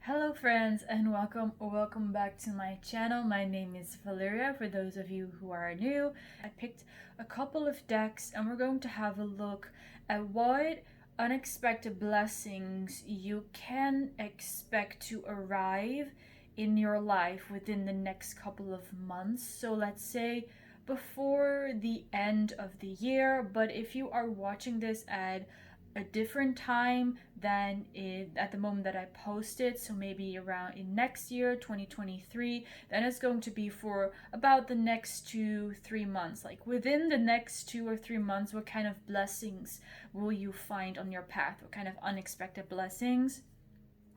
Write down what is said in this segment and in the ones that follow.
Hello friends and welcome back to my channel. My name is Valeria. For those of you who are new, I picked a couple of decks and we're going to have a look at what unexpected blessings you can expect to arrive in your life within the next couple of months. So let's say before the end of the year, but if you are watching this at a different time than at the moment that I posted, so maybe around in next year 2023, then it's going to be for about the next 2-3 months. Like within the next 2 or 3 months, what kind of blessings will you find on your path? What kind of unexpected blessings?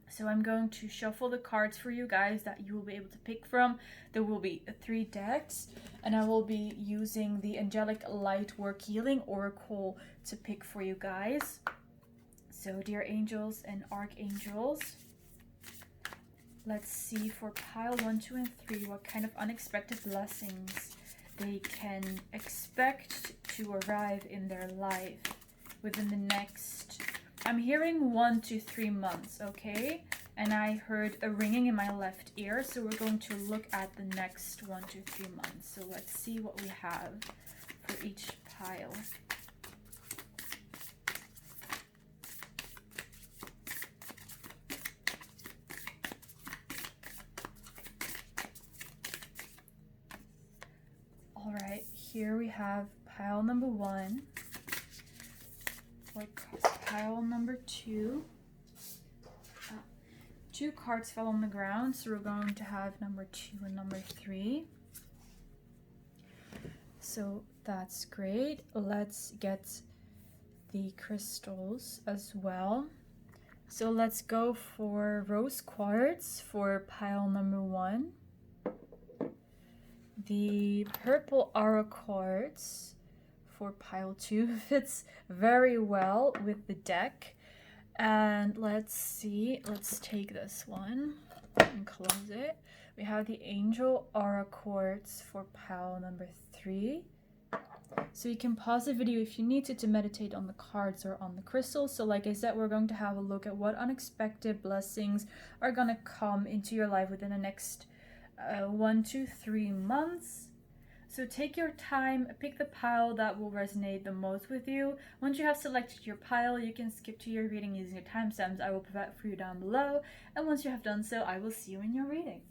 So I'm going to shuffle the cards for you guys that you will be able to pick from. There will be 3 decks, and I will be using the Angelic Light Work Healing Oracle to pick for you guys. So dear angels and archangels, let's see for pile 1, 2, and 3 what kind of unexpected blessings they can expect to arrive in their life within the next, I'm hearing 1 to 3 months, okay? And I heard a ringing in my left ear, so we're going to look at the next 1 to 3 months. So let's see what we have for each pile. All right, here we have pile number 1. Pile number 2. 2 cards fell on the ground, so we're going to have number 2 and number 3. So that's great. Let's get the crystals as well. So let's go for rose quartz for pile number 1. The purple aura quartz for pile 2 fits very well with the deck. And let's see, let's take this one and close it. We have the angel aura quartz for pile number 3. So you can pause the video if you need to meditate on the cards or on the crystals. So like I said, we're going to have a look at what unexpected blessings are going to come into your life within the next 1 to 3 months. So take your time, pick the pile that will resonate the most with you. Once you have selected your pile, you can skip to your reading using the timestamps I will provide for you down below. And once you have done so, I will see you in your reading.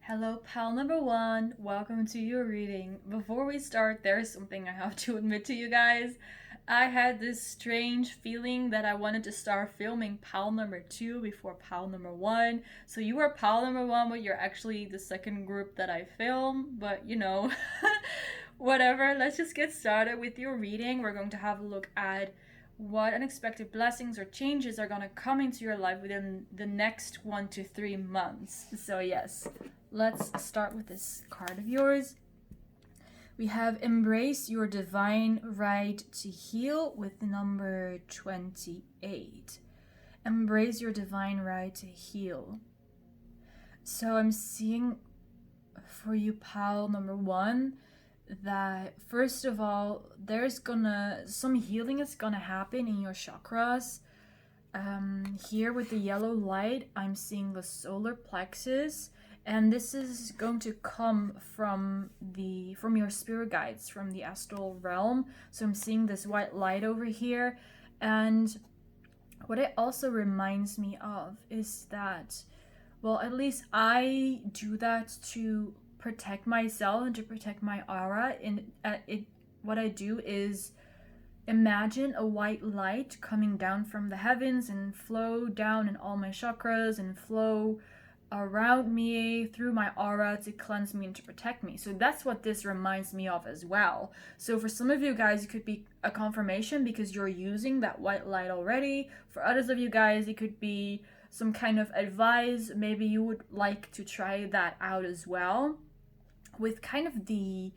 Hello, pile number 1. Welcome to your reading. Before we start, there's something I have to admit to you guys. I had this strange feeling that I wanted to start filming pile number 2 before pile number 1. So you are pile number 1, but you're actually the second group that I film. But you know, whatever. Let's just get started with your reading. We're going to have a look at what unexpected blessings or changes are going to come into your life within the next 1 to 3 months. So yes, let's start with this card of yours. We have embrace your divine right to heal with number 28. Embrace your divine right to heal. So I'm seeing for you, pile number 1, that first of all, there's some healing is gonna happen in your chakras. Here with the yellow light, I'm seeing the solar plexus, and this is going to come from your spirit guides, from the astral realm. So I'm seeing this white light over here, and what it also reminds me of is that Well, at least I do that to protect myself and to protect my aura. What I do is imagine a white light coming down from the heavens and flow down in all my chakras and flow around me through my aura to cleanse me and to protect me. So that's what this reminds me of as well. So for some of you guys, it could be a confirmation because you're using that white light already. For others of you guys, it could be some kind of advice. Maybe you would like to try that out as well. With kind of the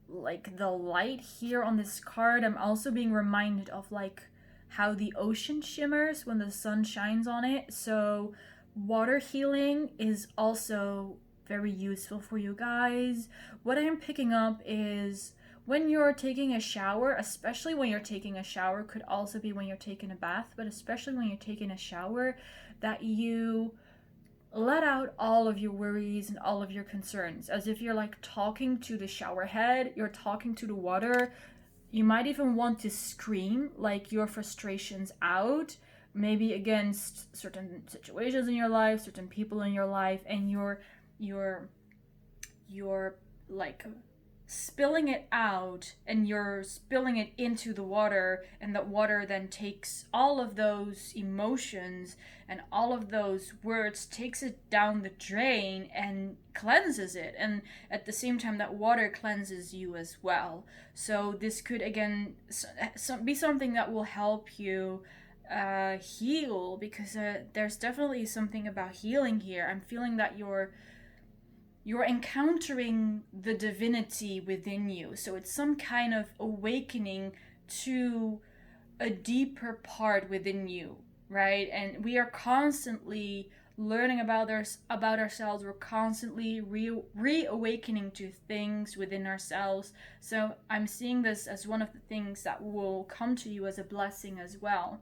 light here on this card, I'm also being reminded of like how the ocean shimmers when the sun shines on it. So water healing is also very useful for you guys. What I'm picking up is when you're taking a shower, especially when you're taking a shower, could also be when you're taking a bath, but especially when you're taking a shower, that you let out all of your worries and all of your concerns, as if you're like talking to the shower head, you're talking to the water. You might even want to scream like your frustrations out, maybe against certain situations in your life, certain people in your life, and you're like spilling it out, and you're spilling it into the water, and that water then takes all of those emotions and all of those words, takes it down the drain and cleanses it, and at the same time that water cleanses you as well. So this could again be something that will help you heal, because there's definitely something about healing here. I'm feeling that you're encountering the divinity within you. So it's some kind of awakening to a deeper part within you, right? And we are constantly learning about ourselves. We're constantly reawakening to things within ourselves. So I'm seeing this as one of the things that will come to you as a blessing as well.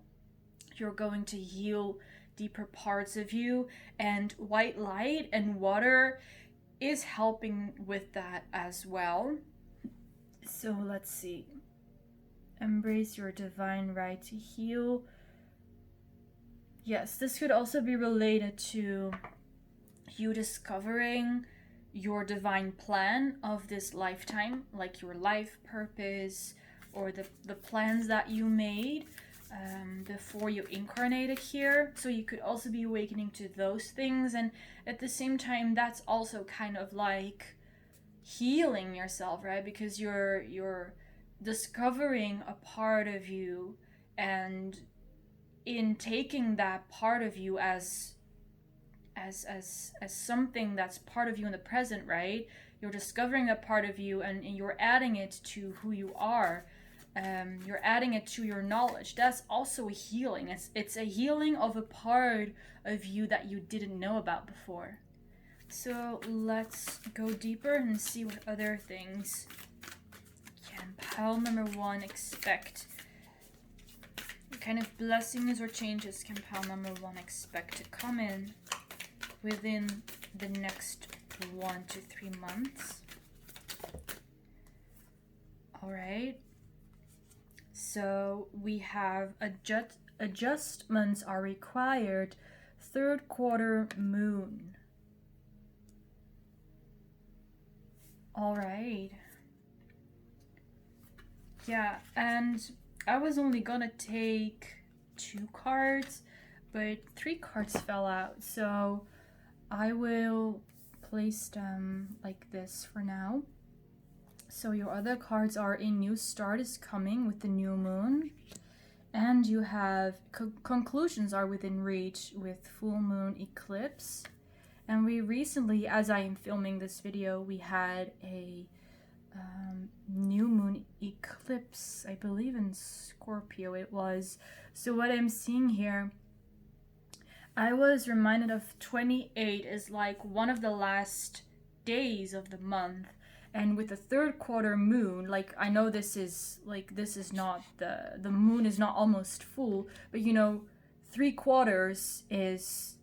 You're going to heal deeper parts of you, and white light and water is helping with that as well. So let's see. Embrace your divine right to heal. Yes, this could also be related to you discovering your divine plan of this lifetime, like your life purpose or the plans that you made before you incarnated here. So you could also be awakening to those things, and at the same time that's also kind of like healing yourself, right? Because you're discovering a part of you, and in taking that part of you as something that's part of you in the present, right? You're discovering that part of you, and you're adding it to who you are. You're adding it to your knowledge. That's also a healing. It's a healing of a part of you that you didn't know about before. So let's go deeper and see what other things can pile number 1 expect. What kind of blessings or changes can pile number 1 expect to come in within the next 1 to 3 months? All right. So we have adjustments are required, 3rd quarter moon. All right. Yeah, and I was only gonna take 2 cards, but 3 cards fell out, so I will place them like this for now. So your other cards are a new start is coming with the new moon, and you have conclusions are within reach with full moon eclipse. And we recently, as I am filming this video, we had a new moon eclipse, I believe in Scorpio it was. So what I'm seeing here, I was reminded of 28 is like one of the last days of the month. And with the 3rd quarter moon, like I know this is not the moon is not almost full, but you know, 3 quarters is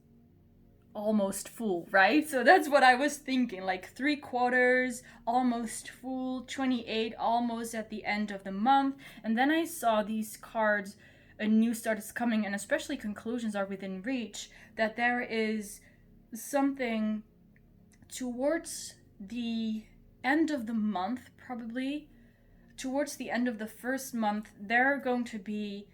almost full, right? So that's what I was thinking, like 3 quarters, almost full, 28, almost at the end of the month. And then I saw these cards, a new start is coming, and especially conclusions are within reach, that there is something towards the end of the month, probably towards the end of the first month, there are going to be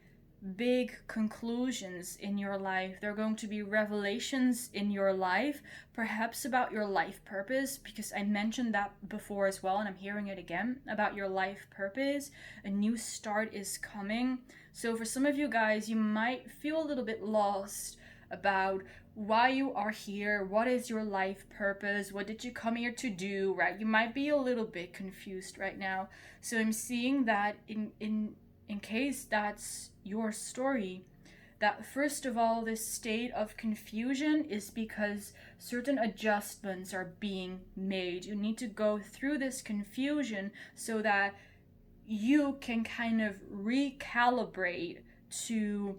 big conclusions in your life. There are going to be revelations in your life, perhaps about your life purpose, because I mentioned that before as well, and I'm hearing it again about your life purpose. A new start is coming. So for some of you guys, you might feel a little bit lost about why you are here, what is your life purpose, what did you come here to do, right? You might be a little bit confused right now. So I'm seeing that in case that's your story, that first of all, this state of confusion is because certain adjustments are being made. You need to go through this confusion so that you can kind of recalibrate to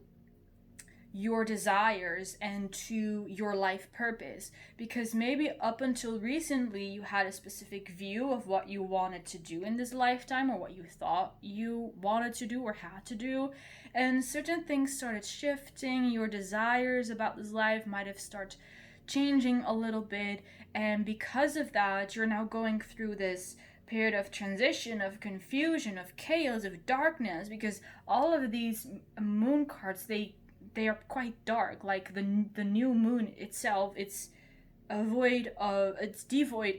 your desires and to your life purpose, because maybe up until recently you had a specific view of what you wanted to do in this lifetime, or what you thought you wanted to do or had to do, and certain things started shifting. Your desires about this life might have started changing a little bit, and because of that you're now going through this period of transition, of confusion, of chaos, of darkness, because all of these moon cards, they are quite dark. Like the new moon itself, it's devoid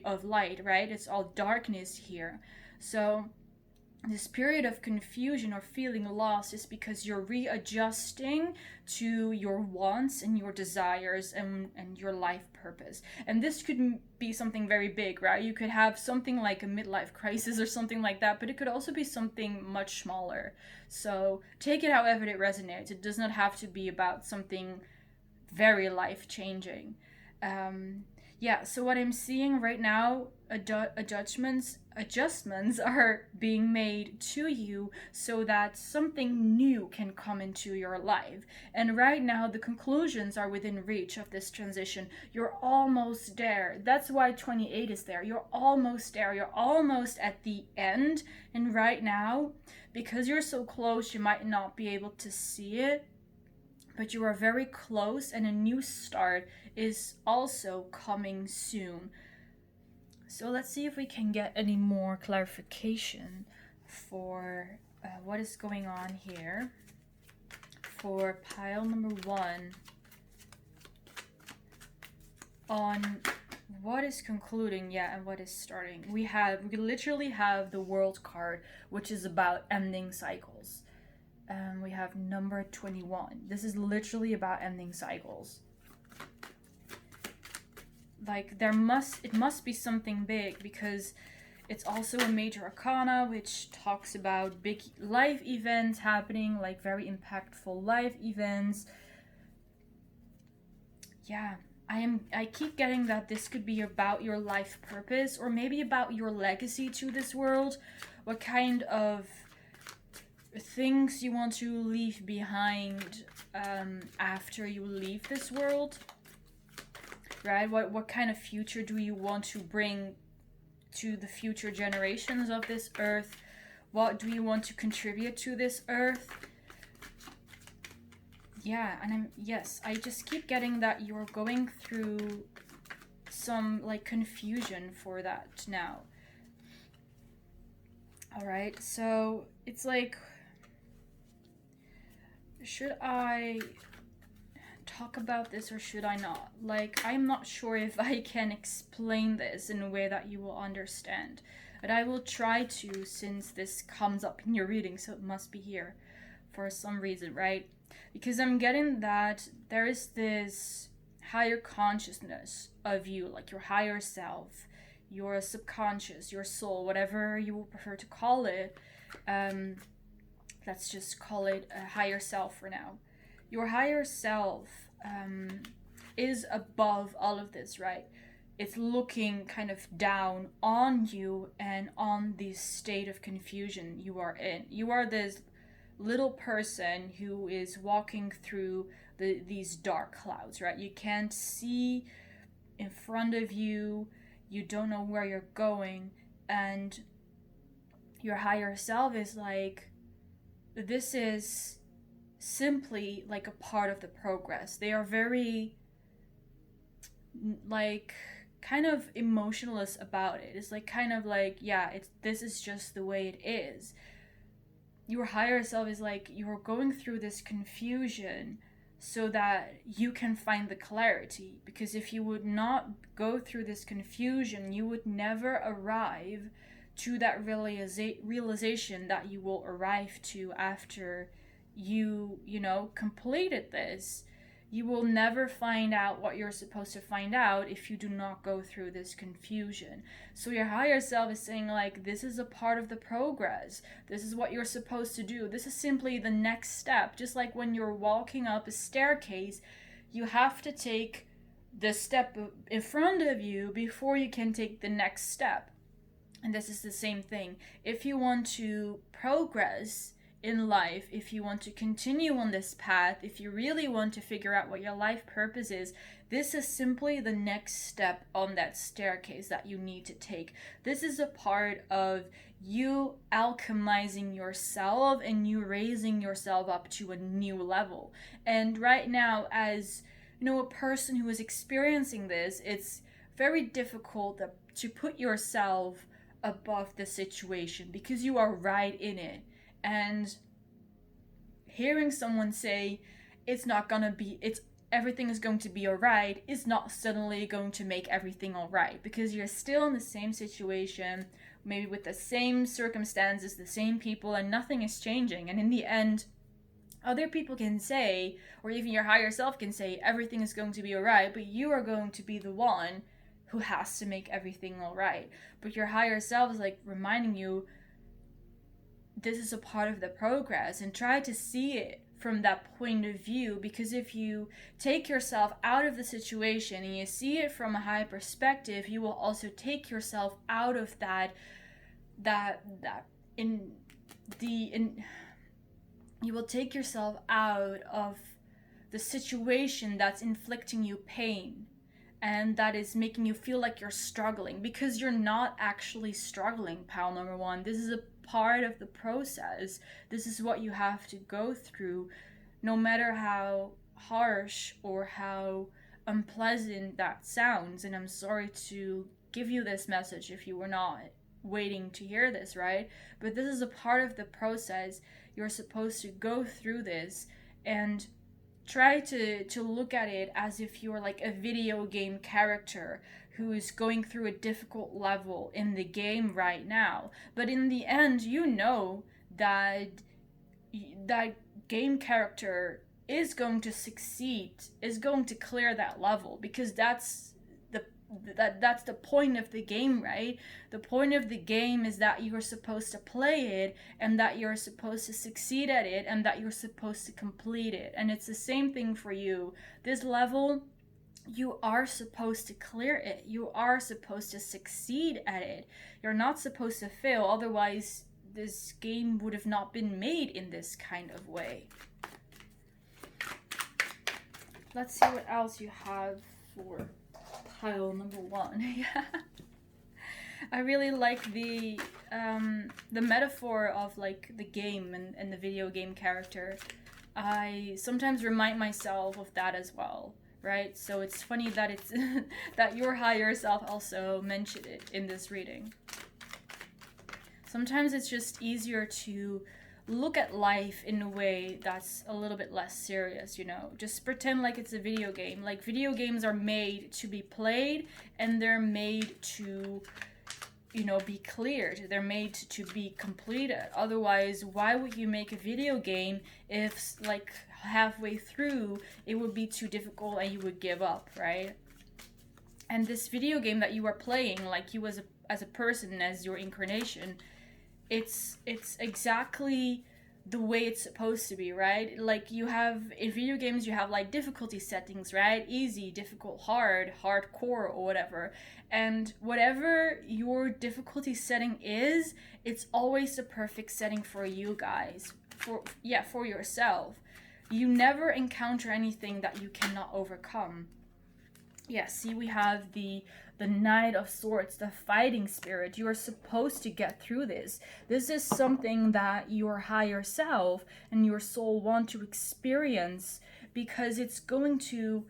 of light, right? It's all darkness here. So this period of confusion or feeling lost is because you're readjusting to your wants and your desires and your life purpose. And this could be something very big, right? You could have something like a midlife crisis or something like that, but it could also be something much smaller. So take it however it resonates. It does not have to be about something very life-changing. So what I'm seeing right now, adjustments are being made to you so that something new can come into your life. And right now the conclusions are within reach of this transition. You're almost there. That's why 28 is there. You're almost there. You're almost at the end. And right now, because you're so close, you might not be able to see it, but you are very close, and a new start is also coming soon. So let's see if we can get any more clarification for what is going on here for pile number 1 on what is concluding, and what is starting. We literally have the World card, which is about ending cycles. We have number 21. This is literally about ending cycles. Like it must be something big, because it's also a major arcana, which talks about big life events happening, like very impactful life events. Yeah, I keep getting that this could be about your life purpose, or maybe about your legacy to this world. What kind of things you want to leave behind after you leave this world, right? What kind of future do you want to bring to the future generations of this earth? What do you want to contribute to this earth? Yeah, and I just keep getting that you're going through some like confusion for that now. All right, so it's like, should I talk about this or should I not? Like, I'm not sure if I can explain this in a way that you will understand, but I will try to, since this comes up in your reading, so it must be here for some reason, right? Because I'm getting that there is this higher consciousness of you, like your higher self, your subconscious, your soul, whatever you will prefer to call it. Let's just call it a higher self for now. Your higher self is above all of this, right? It's looking kind of down on you and on this state of confusion you are in. You are this little person who is walking through these dark clouds, right? You can't see in front of you. You don't know where you're going. And your higher self is like, this is simply like a part of the progress. They are very like kind of emotionless about it. It's like kind of like, yeah, this is just the way it is. Your higher self is like, you're going through this confusion so that you can find the clarity, because if you would not go through this confusion, you would never arrive to that realization that you will arrive to after you know, completed this. You will never find out what you're supposed to find out if you do not go through this confusion. So your higher self is saying, like, this is a part of the progress. This is what you're supposed to do. This is simply the next step. Just like when you're walking up a staircase, you have to take the step in front of you before you can take the next step. And this is the same thing. If you want to progress in life, if you want to continue on this path, if you really want to figure out what your life purpose is, this is simply the next step on that staircase that you need to take. This is a part of you alchemizing yourself and you raising yourself up to a new level. And right now, as you know, a person who is experiencing this, it's very difficult to put yourself above the situation because you are right in it. And hearing someone say everything is going to be alright is not suddenly going to make everything alright, because you're still in the same situation, maybe with the same circumstances, the same people, and nothing is changing. And in the end, other people can say, or even your higher self can say, everything is going to be alright, but you are going to be the one who has to make everything alright. But your higher self is like reminding you, this is a part of the progress, and try to see it from that point of view, because if you take yourself out of the situation and you see it from a high perspective, you will also take yourself out of you will take yourself out of the situation that's inflicting you pain and that is making you feel like you're struggling, because you're not actually struggling, pal number one. This is a part of the process. This is what you have to go through, no matter how harsh or how unpleasant that sounds. And I'm sorry to give you this message if you were not waiting to hear this, right? But this is a part of the process. You're supposed to go through this and try to look at it as if you're like a video game character who is going through a difficult level in the game right now. But in the end, you know that that game character is going to succeed, is going to clear that level, because that's the point of the game, right? The point of the game is that you're supposed to play it, and that you're supposed to succeed at it, and that you're supposed to complete it. And it's the same thing for you. This level, you are supposed to clear it. You are supposed to succeed at it. You're not supposed to fail, otherwise this game would have not been made in this kind of way. Let's see what else you have for pile number one. Yeah, I really like the metaphor of like the game and the video game character. I sometimes remind myself of that as well, right? So it's funny that it's that your higher self also mentioned it in this reading. Sometimes it's just easier to look at life in a way that's a little bit less serious, you know. Just pretend like it's a video game. Like, video games are made to be played, and they're made to, you know, be cleared. They're made to be completed. Otherwise, why would you make a video game if, like, halfway through it would be too difficult and you would give up, right? And this video game that you are playing, like you as a person, as your incarnation, it's exactly the way it's supposed to be, right? Like, you have, in video games, you have like difficulty settings, right? Easy, difficult, hard, hardcore, or whatever. And whatever your difficulty setting is, it's always the perfect setting for you guys, for yourself. You never encounter anything that you cannot overcome. Yeah, see, we have the Knight of Swords, the fighting spirit. You are supposed to get through this. This is something that your higher self and your soul want to experience, because it's going to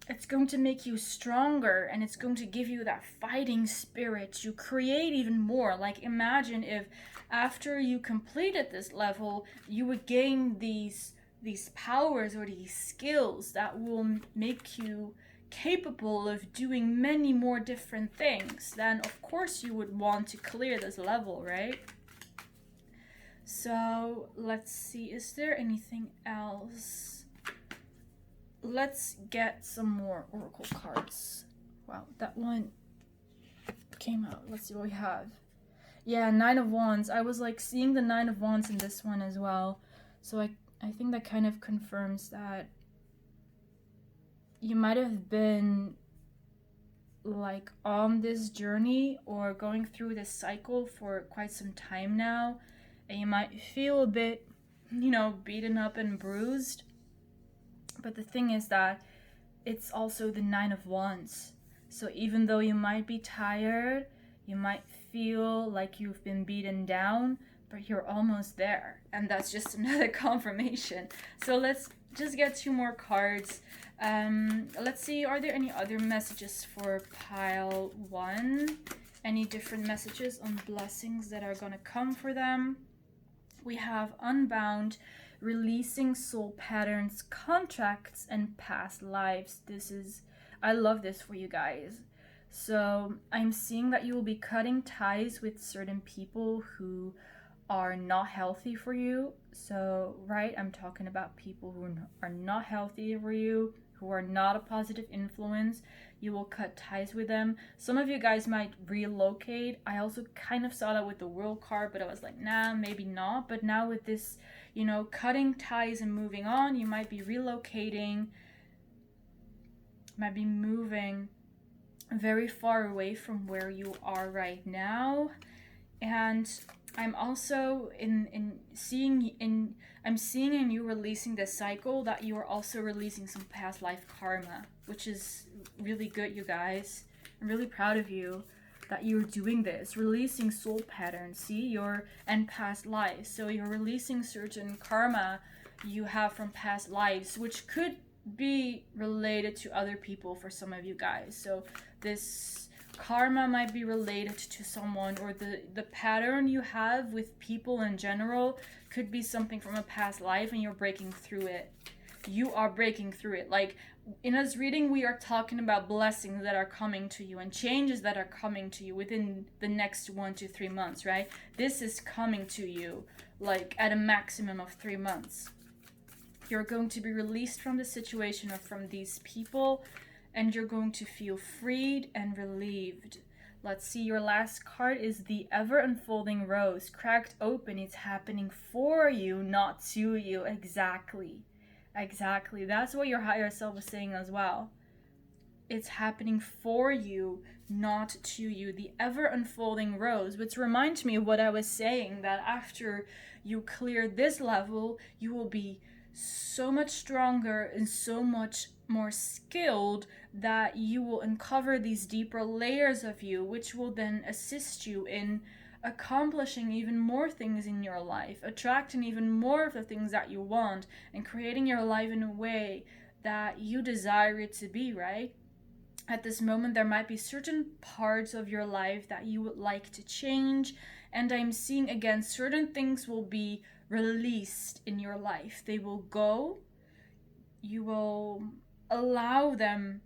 it's going to make you stronger, and it's going to give you that fighting spirit to create even more. Like, imagine if after you completed this level, you would gain these powers or these skills that will make you capable of doing many more different things. Then of course you would want to clear this level, right? So let's see, is there anything else? Let's get some more oracle cards. Wow, that one came out. Let's see what we have. Yeah, Nine of Wands. I was like seeing the Nine of Wands in this one as well. So I think that kind of confirms that you might have been like on this journey or going through this cycle for quite some time now, and you might feel a bit, you know, beaten up and bruised. But the thing is that it's also the Nine of Wands. So even though you might be tired, you might feel like you've been beaten down, but you're almost there. And that's just another confirmation. So let's just get 2 more cards. Let's see, are there any other messages for pile 1? Any different messages on blessings that are gonna come for them? We have Unbound, releasing soul patterns, contracts, and past lives. I love this for you guys. So I'm seeing that you will be cutting ties with certain people who are not healthy for you. So, right, I'm talking about people who are not healthy for you, who are not a positive influence. You will cut ties with them. Some of you guys might relocate. I also kind of saw that with the World card, but I was like, nah, maybe not. But now with this, you know, cutting ties and moving on, you might be relocating, might be moving very far away from where you are right now. And I'm also seeing in you releasing this cycle that you are also releasing some past life karma, which is really good, you guys. I'm really proud of you that you're doing this, releasing soul patterns, see, and past lives. So you're releasing certain karma you have from past lives, which could be related to other people for some of you guys. So this karma might be related to someone, or the pattern you have with people in general could be something from a past life, and you're breaking through it. You are breaking through it. Like, in this reading, we are talking about blessings that are coming to you and changes that are coming to you within the next 1 to 3 months, right? This is coming to you like at a maximum of 3 months. You're going to be released from the situation or from these people, and you're going to feel freed and relieved. Let's see, your last card is the ever unfolding rose. Cracked open, it's happening for you, not to you. Exactly. That's what your higher self is saying as well. It's happening for you, not to you. The ever unfolding rose, which reminds me of what I was saying, that after you clear this level, you will be so much stronger and so much more skilled that you will uncover these deeper layers of you, which will then assist you in accomplishing even more things in your life, attracting even more of the things that you want, and creating your life in a way that you desire it to be, right? At this moment, there might be certain parts of your life that you would like to change, and I'm seeing again certain things will be released in your life. They will go. You will allow them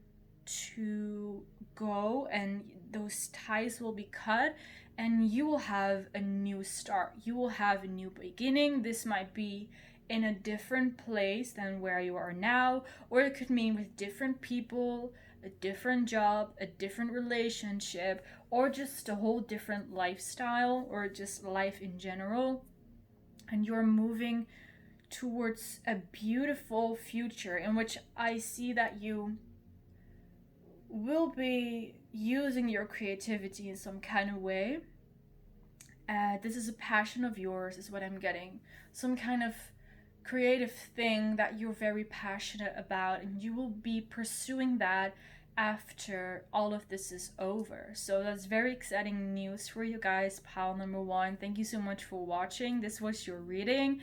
to go, and those ties will be cut, and you will have a new start. You will have a new beginning. This might be in a different place than where you are now, or it could mean with different people, a different job, a different relationship, or just a whole different lifestyle, or just life in general. And you're moving towards a beautiful future in which I see that you will be using your creativity in some kind of way. This is a passion of yours, is what I'm getting. Some kind of creative thing that you're very passionate about, and you will be pursuing that after all of this is over. So that's very exciting news for you guys. Pile number 1, thank you so much for watching. This was your reading.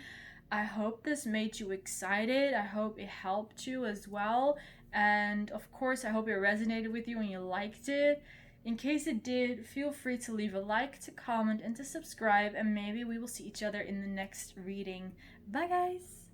I hope this made you excited. I hope it helped you as well. And of course, I hope it resonated with you and you liked it. In case it did, feel free to leave a like, to comment, and to subscribe, and maybe we will see each other in the next reading. Bye, guys!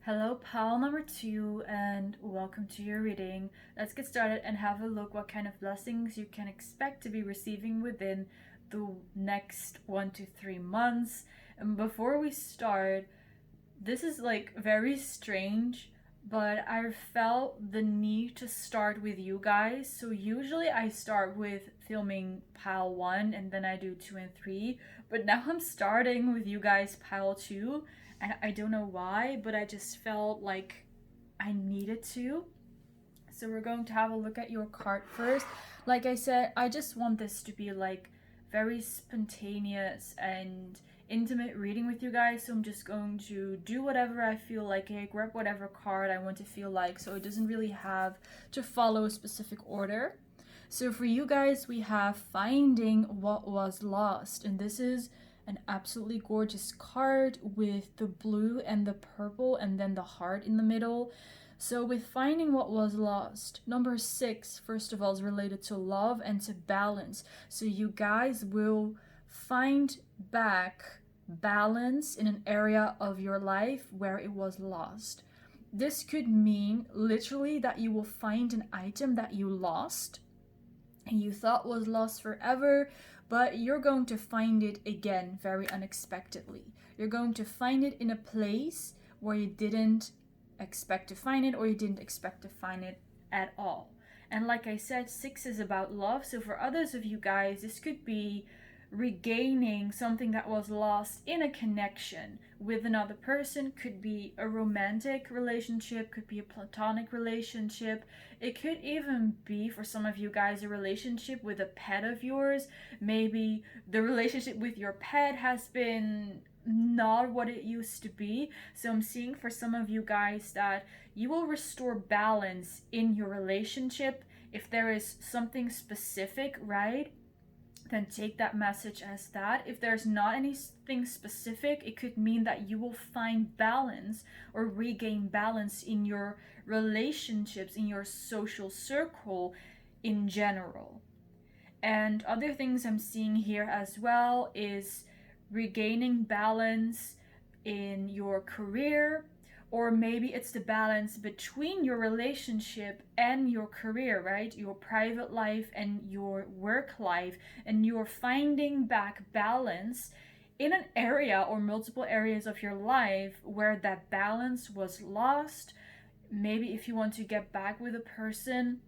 Hello, pile number 2, and welcome to your reading. Let's get started and have a look what kind of blessings you can expect to be receiving within the next 1 to 3 months. And before we start, this is like very strange, but I felt the need to start with you guys. So usually I start with filming pile 1 and then I do 2 and 3, but now I'm starting with you guys pile 2, and I don't know why, but I just felt like I needed to. So we're going to have a look at your card first. Like I said, I just want this to be like very spontaneous and intimate reading with you guys, so I'm just going to do whatever I feel like it, grab whatever card I want to feel like, so it doesn't really have to follow a specific order. So for you guys, we have Finding What Was Lost, and this is an absolutely gorgeous card with the blue and the purple and then the heart in the middle. So with Finding What Was Lost, number 6, first of all, is related to love and to balance. So you guys will find back balance in an area of your life where it was lost. This could mean literally that you will find an item that you lost and you thought was lost forever, but you're going to find it again very unexpectedly. You're going to find it in a place where you didn't expect to find it, or you didn't expect to find it at all. And like I said, 6 is about love, so for others of you guys, this could be regaining something that was lost in a connection with another person. Could be a romantic relationship, could be a platonic relationship. It could even be, for some of you guys, a relationship with a pet of yours. Maybe the relationship with your pet has been not what it used to be. So I'm seeing for some of you guys that you will restore balance in your relationship. If there is something specific, right, then take that message as that. If there's not anything specific, it could mean that you will find balance or regain balance in your relationships, in your social circle in general. And other things I'm seeing here as well is regaining balance in your career, or maybe it's the balance between your relationship and your career, right? Your private life and your work life, and you're finding back balance in an area or multiple areas of your life where that balance was lost. Maybe if you want to get back with a person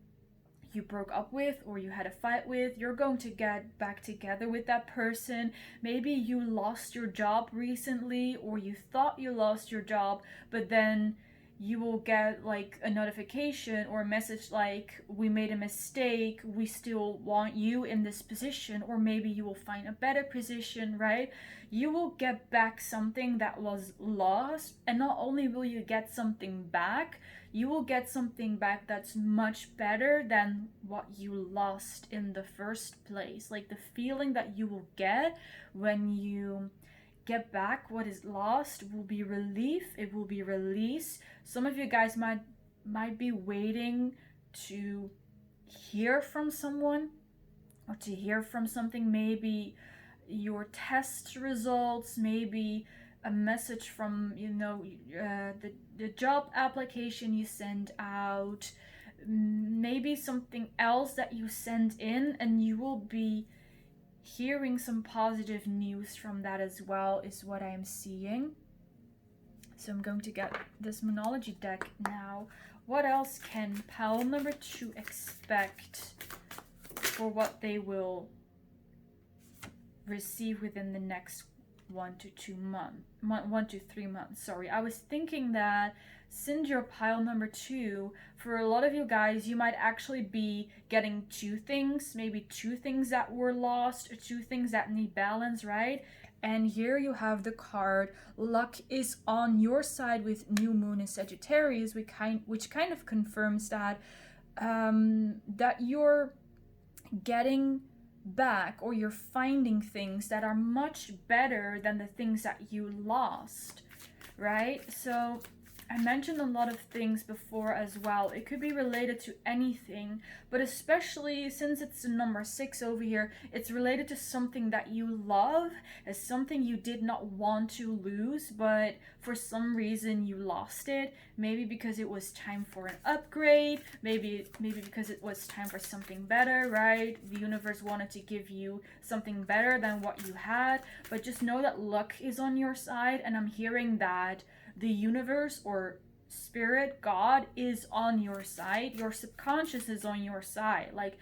you broke up with or you had a fight with, you're going to get back together with that person. Maybe you lost your job recently, or you thought you lost your job, but then you will get like a notification or a message like, we made a mistake, we still want you in this position, or maybe you will find a better position, right? You will get back something that was lost, and not only will you get something back, you will get something back that's much better than what you lost in the first place. Like the feeling that you will get when you get back what is lost will be relief, it will be release. Some of you guys might be waiting to hear from someone or to hear from something, maybe your test results, maybe a message from, the job application you send out, maybe something else that you send in, and you will be hearing some positive news from that as well, is what I'm seeing. So I'm going to get this Moonology deck now. What else can pile number 2 expect for what they will receive within the next 1 to 3 months. Sorry, I was thinking that since you're pile number 2, for a lot of you guys, you might actually be getting 2 things, maybe 2 things that were lost, or 2 things that need balance, right? And here you have the card, luck is on your side with new moon in Sagittarius, which kind of confirms that that you're getting back, or you're finding things that are much better than the things that you lost, right? So I mentioned a lot of things before as well. It could be related to anything, but especially since it's the number 6 over here, it's related to something that you love, as something you did not want to lose, but for some reason you lost it. Maybe because it was time for an upgrade, maybe because it was time for something better, right? The universe wanted to give you something better than what you had, but just know that luck is on your side, and I'm hearing that the universe or spirit, God, is on your side. Your subconscious is on your side. Like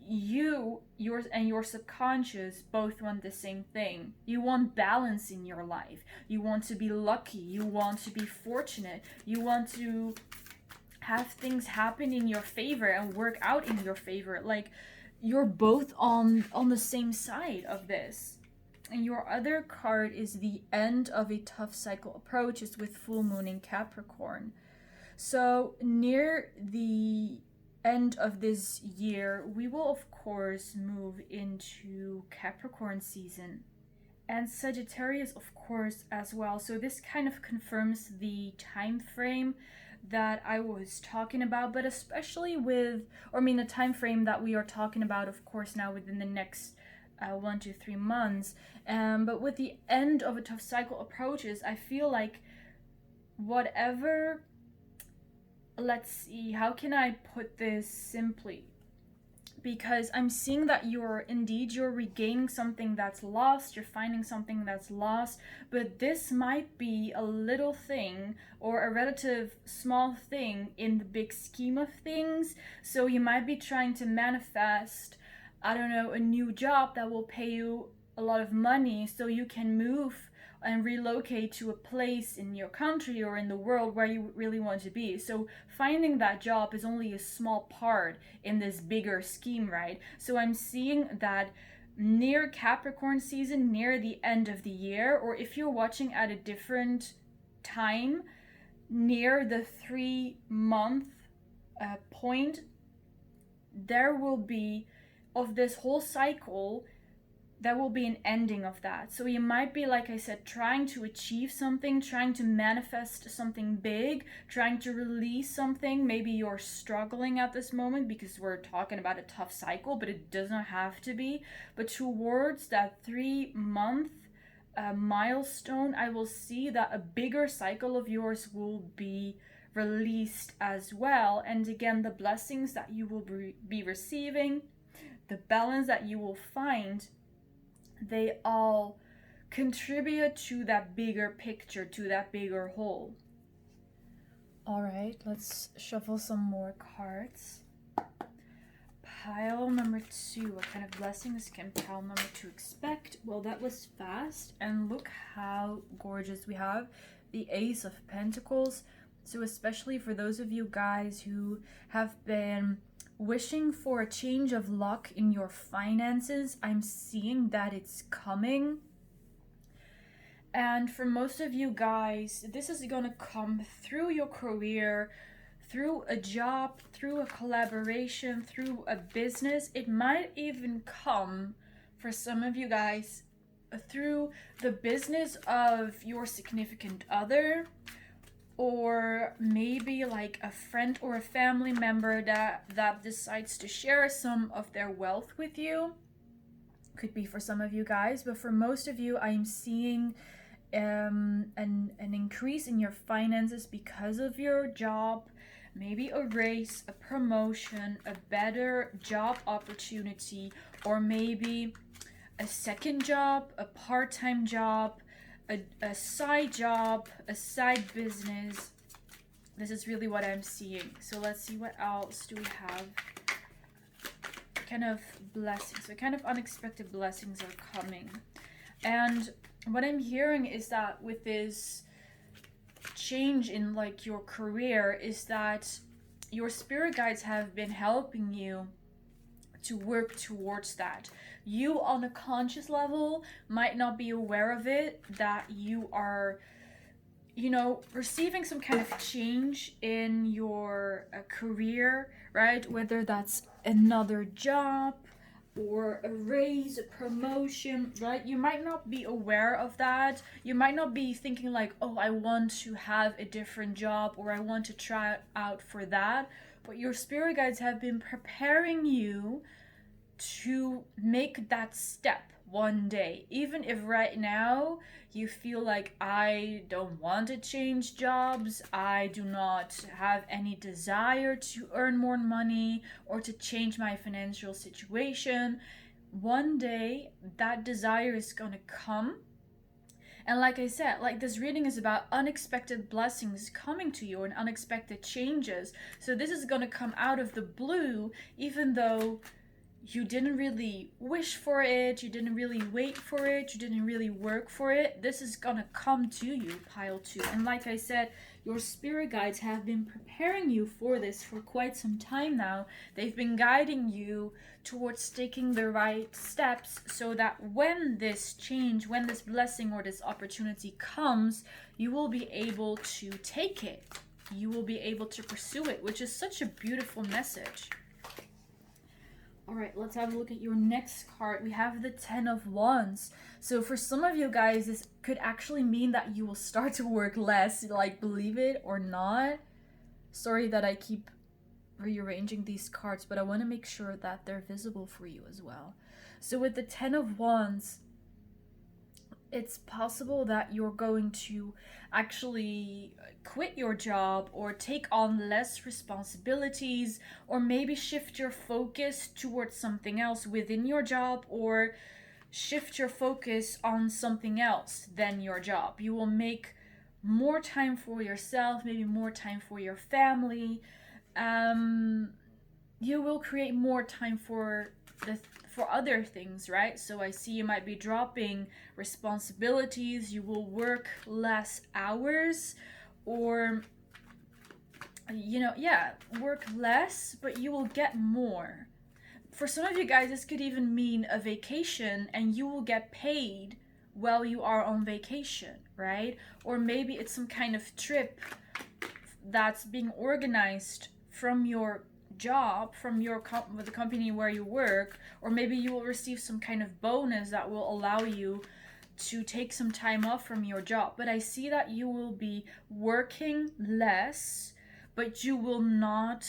yours and your subconscious both want the same thing. You want balance in your life. You want to be lucky. You want to be fortunate. You want to have things happen in your favor and work out in your favor. Like you're both on the same side of this. And your other card is the end of a tough cycle approach, is with full moon in Capricorn. So near the end of this year, we will of course move into Capricorn season. And Sagittarius of course as well. So this kind of confirms the time frame that I was talking about, but especially with, the time frame that we are talking about, of course, now within the next 1 to 3 months. But with the end of a tough cycle approaches, I feel like whatever, let's see, how can I put this simply? Because I'm seeing that you're regaining something that's lost, you're finding something that's lost, but this might be a little thing or a relative small thing in the big scheme of things. So you might be trying to manifest, I don't know, a new job that will pay you a lot of money so you can move and relocate to a place in your country or in the world where you really want to be. So finding that job is only a small part in this bigger scheme, right? So I'm seeing that near Capricorn season, near the end of the year, or if you're watching at a different time, near the 3-month point, there will be, of this whole cycle, there will be an ending of that. So you might be, like I said, trying to achieve something, trying to manifest something big, trying to release something. Maybe you're struggling at this moment because we're talking about a tough cycle, but it doesn't have to be. But towards that 3-month milestone, I will see that a bigger cycle of yours will be released as well. And again, the blessings that you will be receiving, the balance that you will find, they all contribute to that bigger picture, to that bigger whole. All right, let's shuffle some more cards. Pile number 2, what kind of blessings can pile number 2 expect? Well, that was fast, and look how gorgeous we have the Ace of Pentacles. So especially for those of you guys who have been wishing for a change of luck in your finances, I'm seeing that it's coming. And for most of you guys, this is going to come through your career, through a job, through a collaboration, through a business. It might even come, for some of you guys, through the business of your significant other, or maybe like a friend or a family member that decides to share some of their wealth with you. Could be for some of you guys, but for most of you, I'm seeing an increase in your finances because of your job, maybe a raise, a promotion, a better job opportunity, or maybe a second job, a part-time job, a side job, a side business. This is really what I'm seeing. So let's see, what else do we have? Kind of blessings. So kind of unexpected blessings are coming. And what I'm hearing is that with this change in like your career, is that your spirit guides have been helping you to work towards that. You on a conscious level might not be aware of it, that you are, receiving some kind of change in your career, right? Whether that's another job, or a raise, a promotion, right? You might not be aware of that. You might not be thinking like, oh, I want to have a different job, or I want to try out for that. But your spirit guides have been preparing you to make that step one day. Even if right now you feel like, I don't want to change jobs, I do not have any desire to earn more money or to change my financial situation, one day that desire is gonna come. And like I said, like, this reading is about unexpected blessings coming to you and unexpected changes. So this is gonna come out of the blue, even though you didn't really wish for it, you didn't really wait for it, you didn't really work for it. This is gonna come to you, pile 2. And like I said, your spirit guides have been preparing you for this for quite some time now. They've been guiding you towards taking the right steps so that when this change, when this blessing or this opportunity comes, you will be able to take it. You will be able to pursue it, which is such a beautiful message. All right, let's have a look at your next card. We have the 10 of Wands. So for some of you guys, this could actually mean that you will start to work less, like, believe it or not. Sorry that I keep rearranging these cards, but I want to make sure that they're visible for you as well. So with the 10 of Wands, it's possible that you're going to actually quit your job or take on less responsibilities, or maybe shift your focus towards something else within your job, or shift your focus on something else than your job. You will make more time for yourself, maybe more time for your family. You will create more time for other things, right? So I see you might be dropping responsibilities, you will work less hours, or work less, but you will get more. For some of you guys, this could even mean a vacation, and you will get paid while you are on vacation, right? Or maybe it's some kind of trip that's being organized from your job, from the company where you work, or maybe you will receive some kind of bonus that will allow you to take some time off from your job. But I see that you will be working less, but you will not,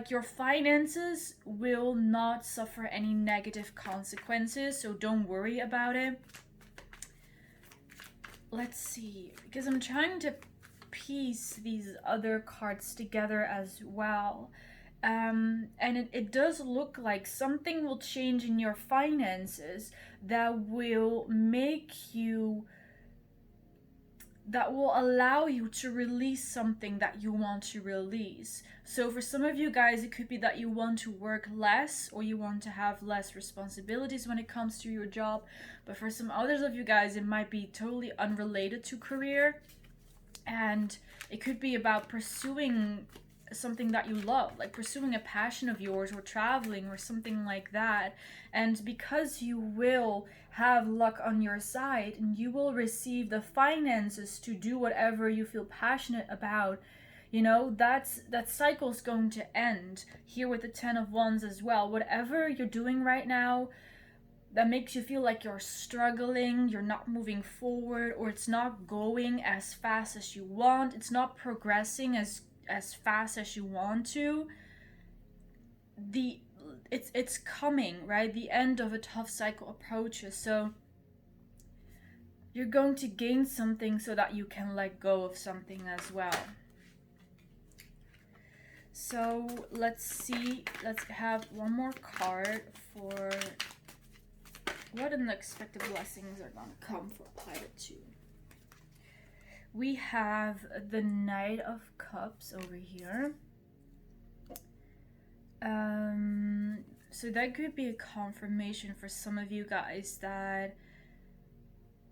your finances will not suffer any negative consequences, so don't worry about it. Let's see, because I'm trying to piece these other cards together as well. And it does look like something will change in your finances that will allow you to release something that you want to release. So for some of you guys, it could be that you want to work less, or you want to have less responsibilities when it comes to your job. But for some others of you guys, it might be totally unrelated to career. And it could be about pursuing something that you love, like pursuing a passion of yours, or traveling, or something like that. And because you will have luck on your side, and you will receive the finances to do whatever you feel passionate about, that cycle's going to end here with the 10 of Wands as well. Whatever you're doing right now that makes you feel like you're struggling, you're not moving forward, or it's not going as fast as you want, it's not progressing as fast as you want to, it's coming, right? The end of a tough cycle approaches. So you're going to gain something so that you can let go of something as well. So let's have one more card for what unexpected blessings are going to come for Pilot 2. We have the Knight of Cups over here. So that could be a confirmation for some of you guys that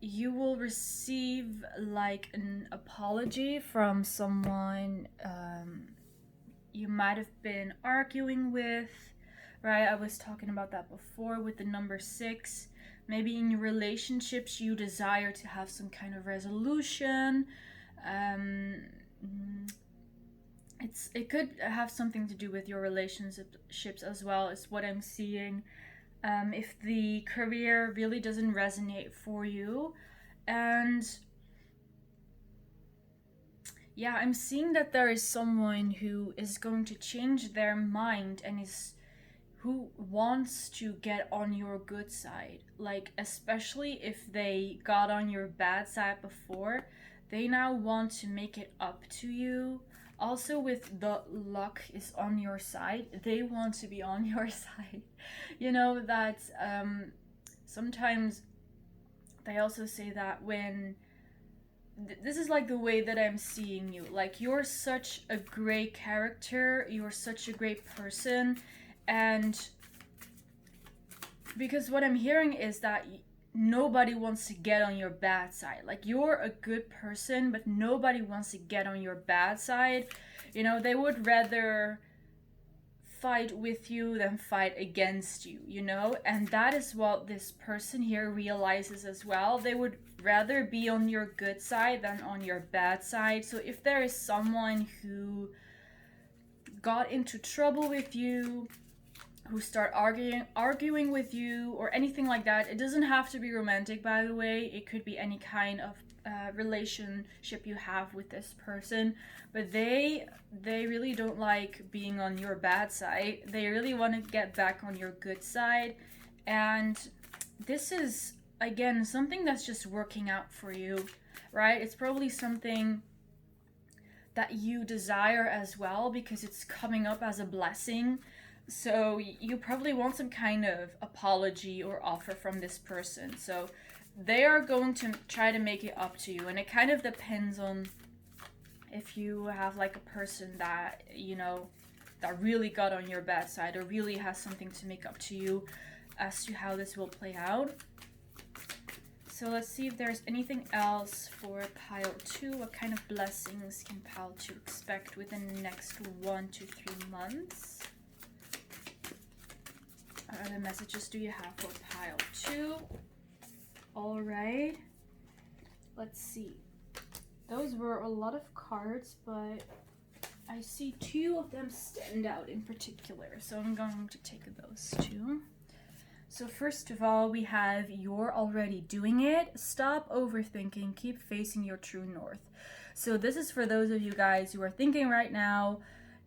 you will receive like an apology from someone you might have been arguing with, right? I was talking about that before with the number 6. Maybe in your relationships you desire to have some kind of resolution. it could have something to do with your relationships as well, is what I'm seeing. If the career really doesn't resonate for you. And yeah, I'm seeing that there is someone who is going to change their mind and who wants to get on your good side. Like, especially if they got on your bad side before, they now want to make it up to you. Also, with the luck is on your side, they want to be on your side. You know, that sometimes they also say that when this is like the way that I'm seeing you. Like, you're such a great character, you're such a great person, and because what I'm hearing is that nobody wants to get on your bad side. Like, you're a good person, but nobody wants to get on your bad side. You know, they would rather fight with you than fight against you, you know? And that is what this person here realizes as well. They would rather be on your good side than on your bad side. So if there is someone who got into trouble with you, who start arguing with you or anything like that, it doesn't have to be romantic, by the way. It could be any kind of relationship you have with this person, but they really don't like being on your bad side. They really want to get back on your good side, and this is again something that's just working out for you, right? It's probably something that you desire as well, because it's coming up as a blessing. So you probably want some kind of apology or offer from this person. So they are going to try to make it up to you. And it kind of depends on if you have like a person that, you know, that really got on your bad side or really has something to make up to you, as to how this will play out. So let's see if there's anything else for pile 2. What kind of blessings can pile 2 expect within the next 1 to 3 months? What other messages do you have for pile 2? All right. Let's see. Those were a lot of cards, but I see 2 of them stand out in particular. So I'm going to take those 2. So first of all, we have "You're already doing it. Stop overthinking. Keep facing your true north." So this is for those of you guys who are thinking right now,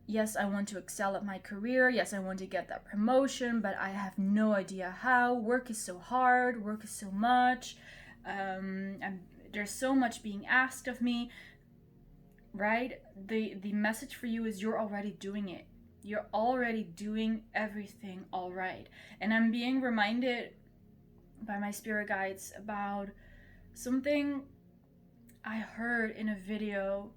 yes, I want to excel at my career. Yes, I want to get that promotion, but I have no idea how. Work is so hard. Work is so much. And there's so much being asked of me, right? The message for you is you're already doing it. You're already doing everything all right. And I'm being reminded by my spirit guides about something I heard in a video,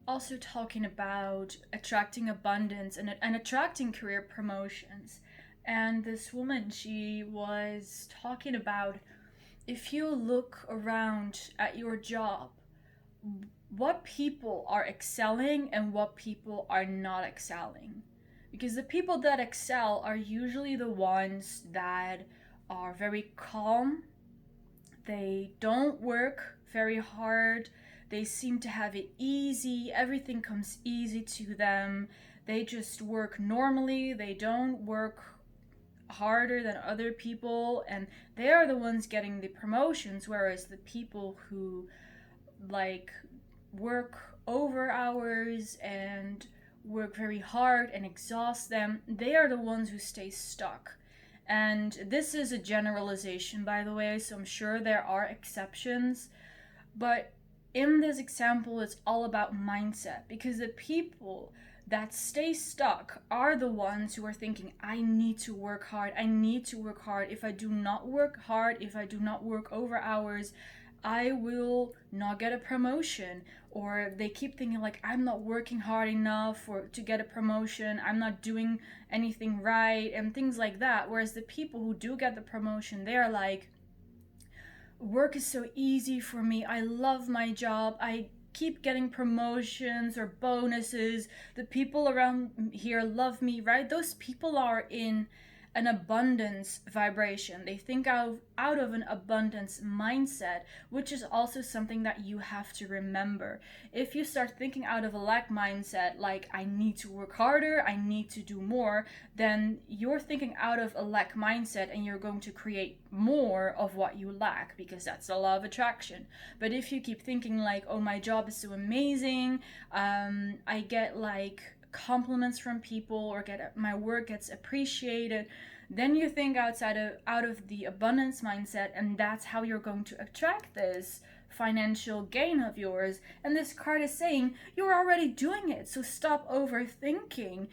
also talking about attracting abundance and attracting career promotions. And this woman, she was talking about, if you look around at your job, what people are excelling and what people are not excelling. Because the people that excel are usually the ones that are very calm. They don't work very hard. They seem to have it easy. Everything comes easy to them. They just work normally. They don't work harder than other people. And they are the ones getting the promotions. Whereas the people who like work over hours and work very hard and exhaust them, they are the ones who stay stuck. And this is a generalization, by the way, so I'm sure there are exceptions. But in this example, it's all about mindset, because the people that stay stuck are the ones who are thinking, I need to work hard. I need to work hard. If I do not work hard, if I do not work over hours, I will not get a promotion. Or they keep thinking like, I'm not working hard enough to get a promotion, I'm not doing anything right, and things like that. Whereas the people who do get the promotion, they're like, work is so easy for me, I love my job, I keep getting promotions or bonuses, the people around here love me, right? Those people are in an abundance vibration. They think out of an abundance mindset, which is also something that you have to remember. If you start thinking out of a lack mindset, like I need to work harder, I need to do more, then you're thinking out of a lack mindset and you're going to create more of what you lack, because that's the law of attraction. But if you keep thinking like, oh, my job is so amazing, I get like compliments from people, or my work gets appreciated, then you think out of the abundance mindset, and that's how you're going to attract this financial gain of yours. And this card is saying you're already doing it, so stop overthinking.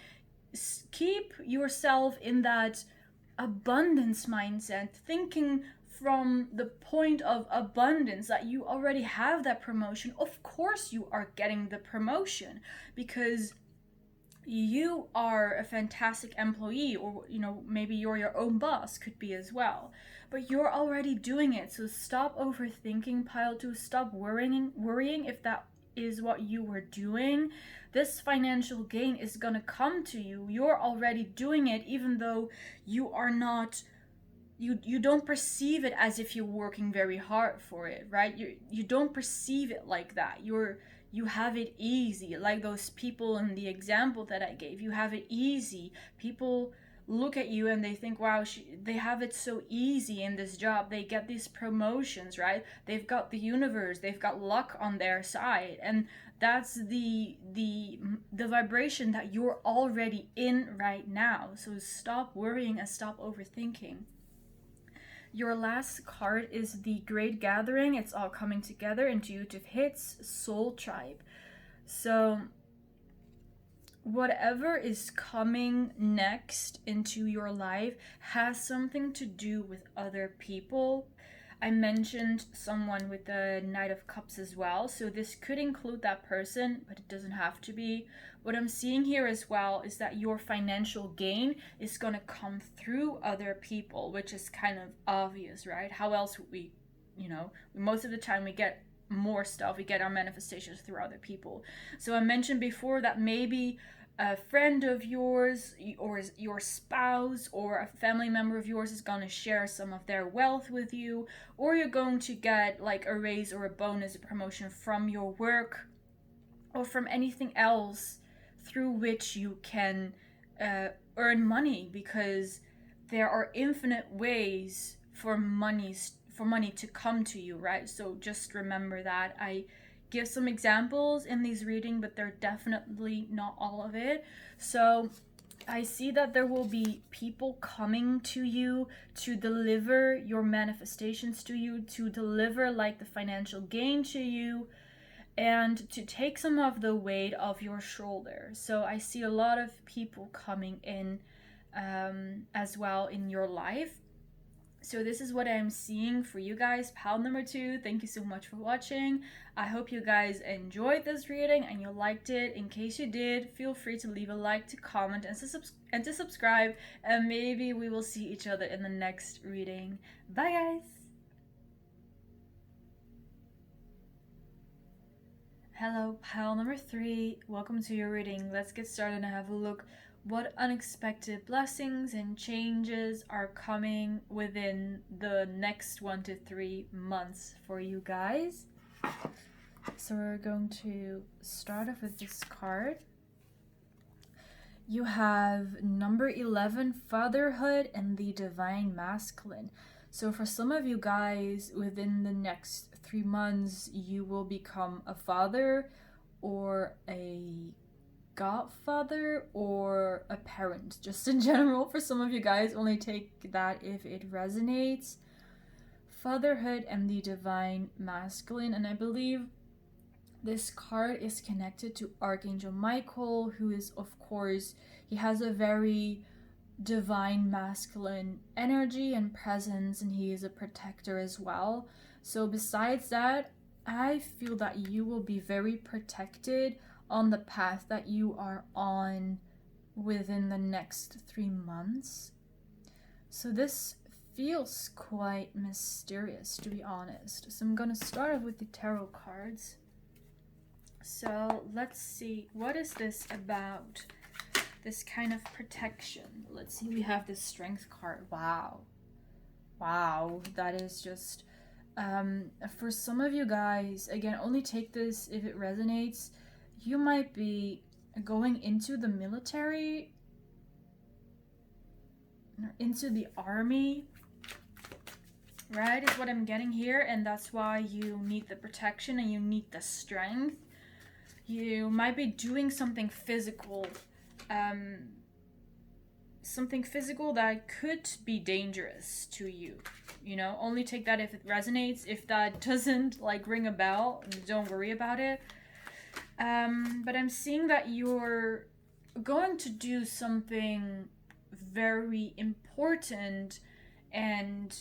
Keep yourself in that abundance mindset, thinking from the point of abundance, that you already have that promotion. Of course you are getting the promotion because you are a fantastic employee, or maybe you're your own boss, could be as well, but you're already doing it. So stop overthinking, pile 2. Stop worrying if that is what you were doing. This financial gain is gonna come to you. You're already doing it, even though you are not, you don't perceive it as if you're working very hard for it, right? You don't perceive it like that. You have it easy, like those people in the example that I gave. You have it easy. People look at you and they think, wow, they have it so easy in this job. They get these promotions, right? They've got the universe, they've got luck on their side, and that's the vibration that you're already in right now. So stop worrying and stop overthinking. Your last card is the Great Gathering. It's all coming together. Intuitive hits, Soul Tribe. So whatever is coming next into your life has something to do with other people. I mentioned someone with the Knight of Cups as well, so this could include that person, but it doesn't have to be. What I'm seeing here as well is that your financial gain is going to come through other people, which is kind of obvious, right? How else would we, most of the time we get more stuff, we get our manifestations through other people. So I mentioned before that maybe a friend of yours, or your spouse, or a family member of yours is going to share some of their wealth with you, or you're going to get like a raise or a bonus, a promotion from your work, or from anything else through which you can earn money, because there are infinite ways for money to come to you, right? So just remember that. I give some examples in these readings, but they're definitely not all of it. So I see that there will be people coming to you to deliver your manifestations to you, to deliver like the financial gain to you, and to take some of the weight off your shoulder. So I see a lot of people coming in as well in your life. So this is what I'm seeing for you guys. Pile number 2, thank you so much for watching. I hope you guys enjoyed this reading and you liked it. In case you did, feel free to leave a like, to comment, and to subscribe. And maybe we will see each other in the next reading. Bye, guys. Hello, pile number 3. Welcome to your reading. Let's get started and have a look. What unexpected blessings and changes are coming within the next 1 to 3 months for you guys? So we're going to start off with this card. You have number 11, Fatherhood and the Divine Masculine. So for some of you guys, within the next 3 months, you will become a father, or a godfather, or a parent, just in general. For some of you guys, only take that if it resonates. Fatherhood and the Divine Masculine, and I believe this card is connected to Archangel Michael, who is, of course, he has a very divine masculine energy and presence, and he is a protector as well. So besides that, I feel that you will be very protected on the path that you are on within the next 3 months. So this feels quite mysterious, to be honest. So I'm gonna start off with the tarot cards. So let's see, what is this about? this kind of protection. Let's see, we have this Strength card. Wow. Wow, that is just, for some of you guys, again, only take this if it resonates. You might be going into the military, into the army, right, is what I'm getting here, and that's why you need the protection and you need the strength. You might be doing something physical, that could be dangerous to you. You know, only take that if it resonates. If that doesn't like ring a bell, don't worry about it. But I'm seeing that you're going to do something very important, and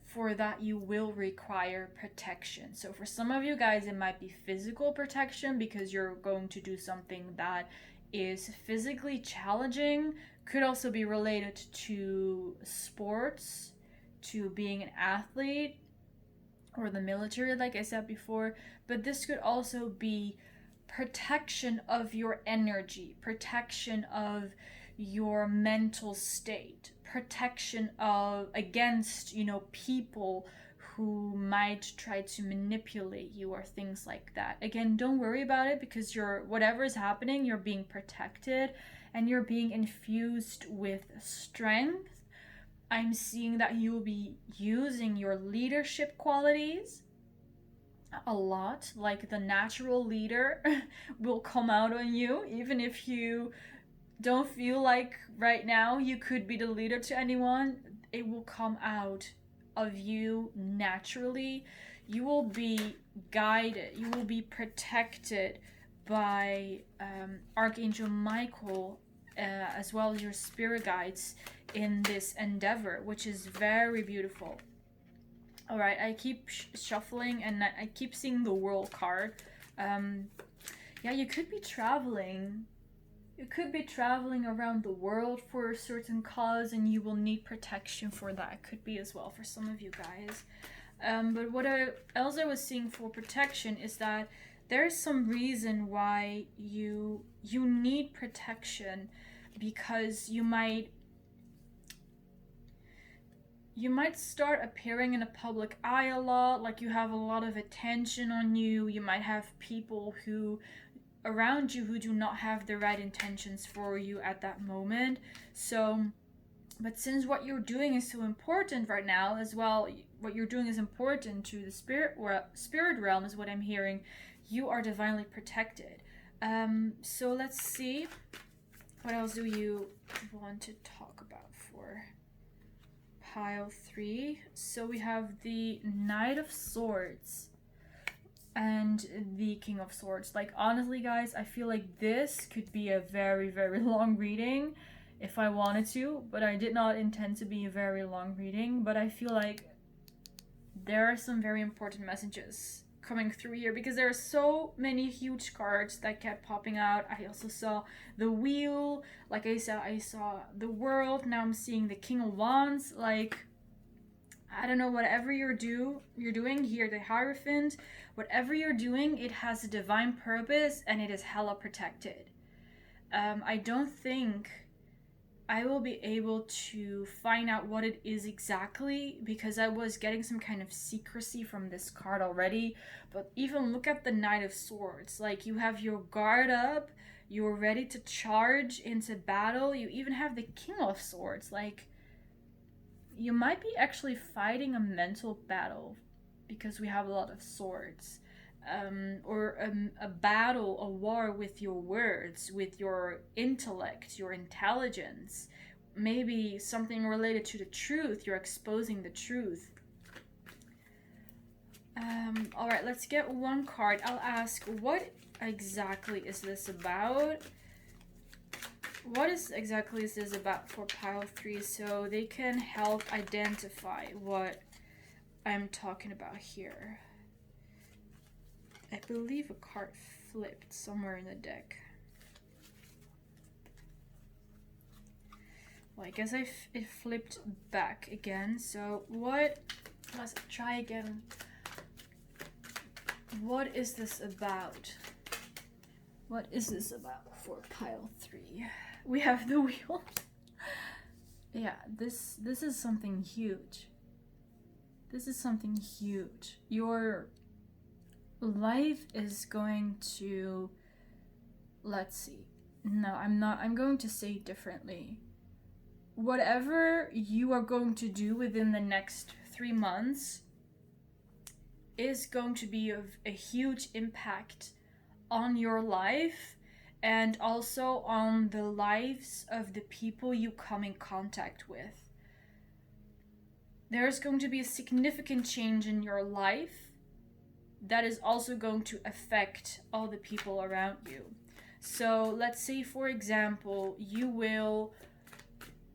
for that you will require protection. So for some of you guys, it might be physical protection because you're going to do something that is physically challenging. Could also be related to sports, to being an athlete, or the military, like I said before. But this could also be protection of your energy, protection of your mental state, protection of against, you know, people who might try to manipulate you or things like that. Again, don't worry about it because you're, whatever is happening, you're being protected and you're being infused with strength. I'm seeing that you will be using your leadership qualities a lot, like the natural leader will come out on you, even if you don't feel like right now you could be the leader to anyone. It will come out of you naturally. You will be guided, you will be protected by Archangel Michael, as well as your spirit guides in this endeavor, which is very beautiful. All right, I keep shuffling and I keep seeing the World card. Yeah, you could be traveling. You could be traveling around the world for a certain cause, and you will need protection for that. It could be as well for some of you guys. But what else I was seeing for protection is that there's some reason why you need protection, because you might start appearing in a public eye a lot, like you have a lot of attention on you. You might have people who around you who do not have the right intentions for you at that moment. So, but since what you're doing is so important right now as well, what you're doing is important to the spirit realm is what I'm hearing. You are divinely protected. So let's see, what else do you want to talk about for pile 3? So we have the Knight of Swords and the King of Swords. Like, honestly guys, I feel like this could be a very, very long reading if I wanted to, but I did not intend to be a very long reading. But I feel like there are some very important messages coming through here, because there are so many huge cards that kept popping out. I also saw the Wheel, like I saw the World. Now I'm seeing the King of Wands. Like, I don't know, whatever you're doing here, the Hierophant, whatever you're doing, it has a divine purpose and it is hella protected. I don't think I will be able to find out what it is exactly, because I was getting some kind of secrecy from this card already. But even look at the Knight of Swords. Like, you have your guard up, you're ready to charge into battle. You even have the King of Swords. Like, you might be actually fighting a mental battle because we have a lot of swords. Or a battle, a war with your words, with your intellect, your intelligence. Maybe something related to the truth. You're exposing the truth. All right, let's get one card. I'll ask, what exactly is this about? What exactly is this about for pile 3, so they can help identify what I'm talking about here. I believe a card flipped somewhere in the deck. Well, I guess it flipped back again. So let's try again. What is this about? What is this about for pile 3? We have the wheel. Yeah, this is something huge. This is something huge. Your life is going to, let's see. No, I'm going to say it differently. Whatever you are going to do within the next 3 months is going to be of a huge impact on your life and also on the lives of the people you come in contact with. There's going to be a significant change in your life that is also going to affect all the people around you. So let's say, for example, you will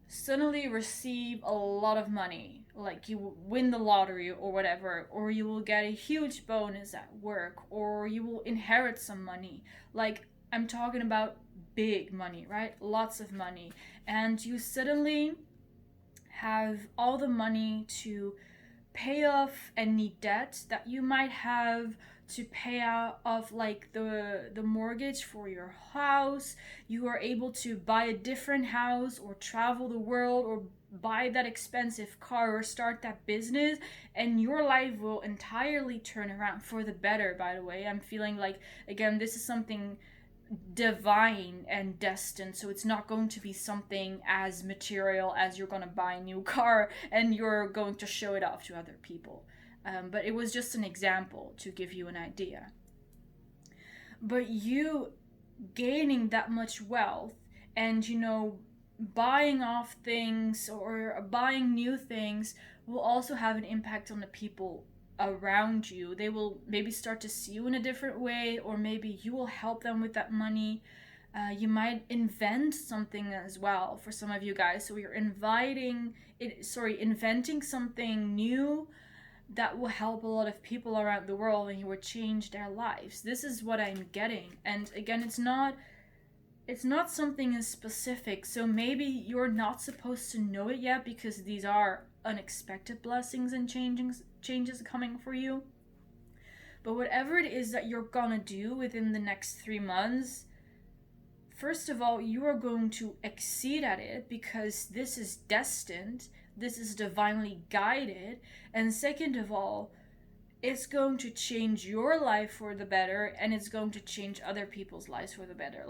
suddenly receive a lot of money, like you win the lottery or whatever, or you will get a huge bonus at work, or you will inherit some money. Like, I'm talking about big money, right? Lots of money. And you suddenly have all the money to pay off any debt that you might have, to pay off like the mortgage for your house. You are able to buy a different house or travel the world or buy that expensive car or start that business, and your life will entirely turn around for the better. By the way, I'm feeling like, again, this is something divine and destined, so it's not going to be something as material as you're going to buy a new car and you're going to show it off to other people. But it was just an example to give you an idea. But you gaining that much wealth and, buying off things or buying new things will also have an impact on the people around you. They will maybe start to see you in a different way, or maybe you will help them with that money. You might invent something as well for some of you guys. So you're inventing something new that will help a lot of people around the world, and you will change their lives. This is what I'm getting. And again, it's not something as specific, so maybe you're not supposed to know it yet because these are unexpected blessings and changes coming for you. But whatever it is that you're gonna do within the next 3 months, first of all, you are going to exceed at it because this is destined, this is divinely guided, and second of all, it's going to change your life for the better, and it's going to change other people's lives for the better.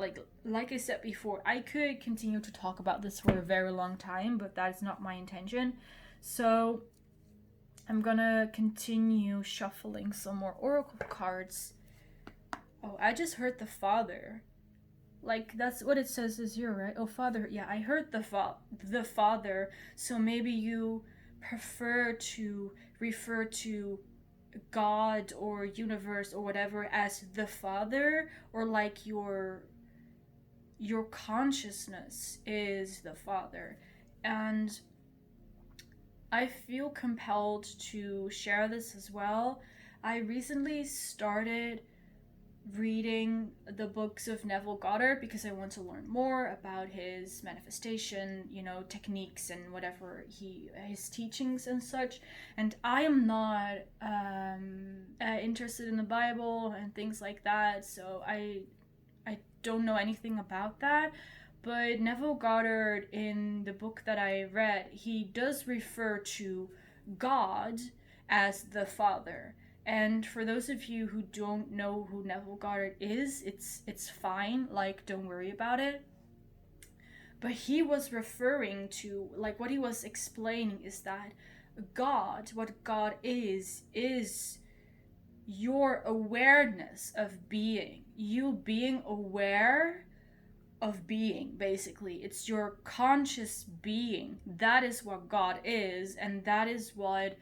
Like I said before, I could continue to talk about this for a very long time, but that is not my intention. So I'm gonna continue shuffling some more oracle cards. Oh, I just heard the Father. Like, that's what it says is here, right? Oh, Father. Yeah, I heard the Father. So maybe you prefer to refer to God or universe or whatever as the Father, or like your consciousness is the Father. And I feel compelled to share this as well. I recently started reading the books of Neville Goddard because I want to learn more about his manifestation, techniques and whatever his teachings and such. And I am not interested in the Bible and things like that, so I don't know anything about that. But Neville Goddard, in the book that I read, he does refer to God as the Father. And for those of you who don't know who Neville Goddard is, it's fine, like, don't worry about it. But he was referring to, like, what he was explaining is that God, what God is your awareness of being. You being aware of being, basically. It's your conscious being. That is what God is, and that is what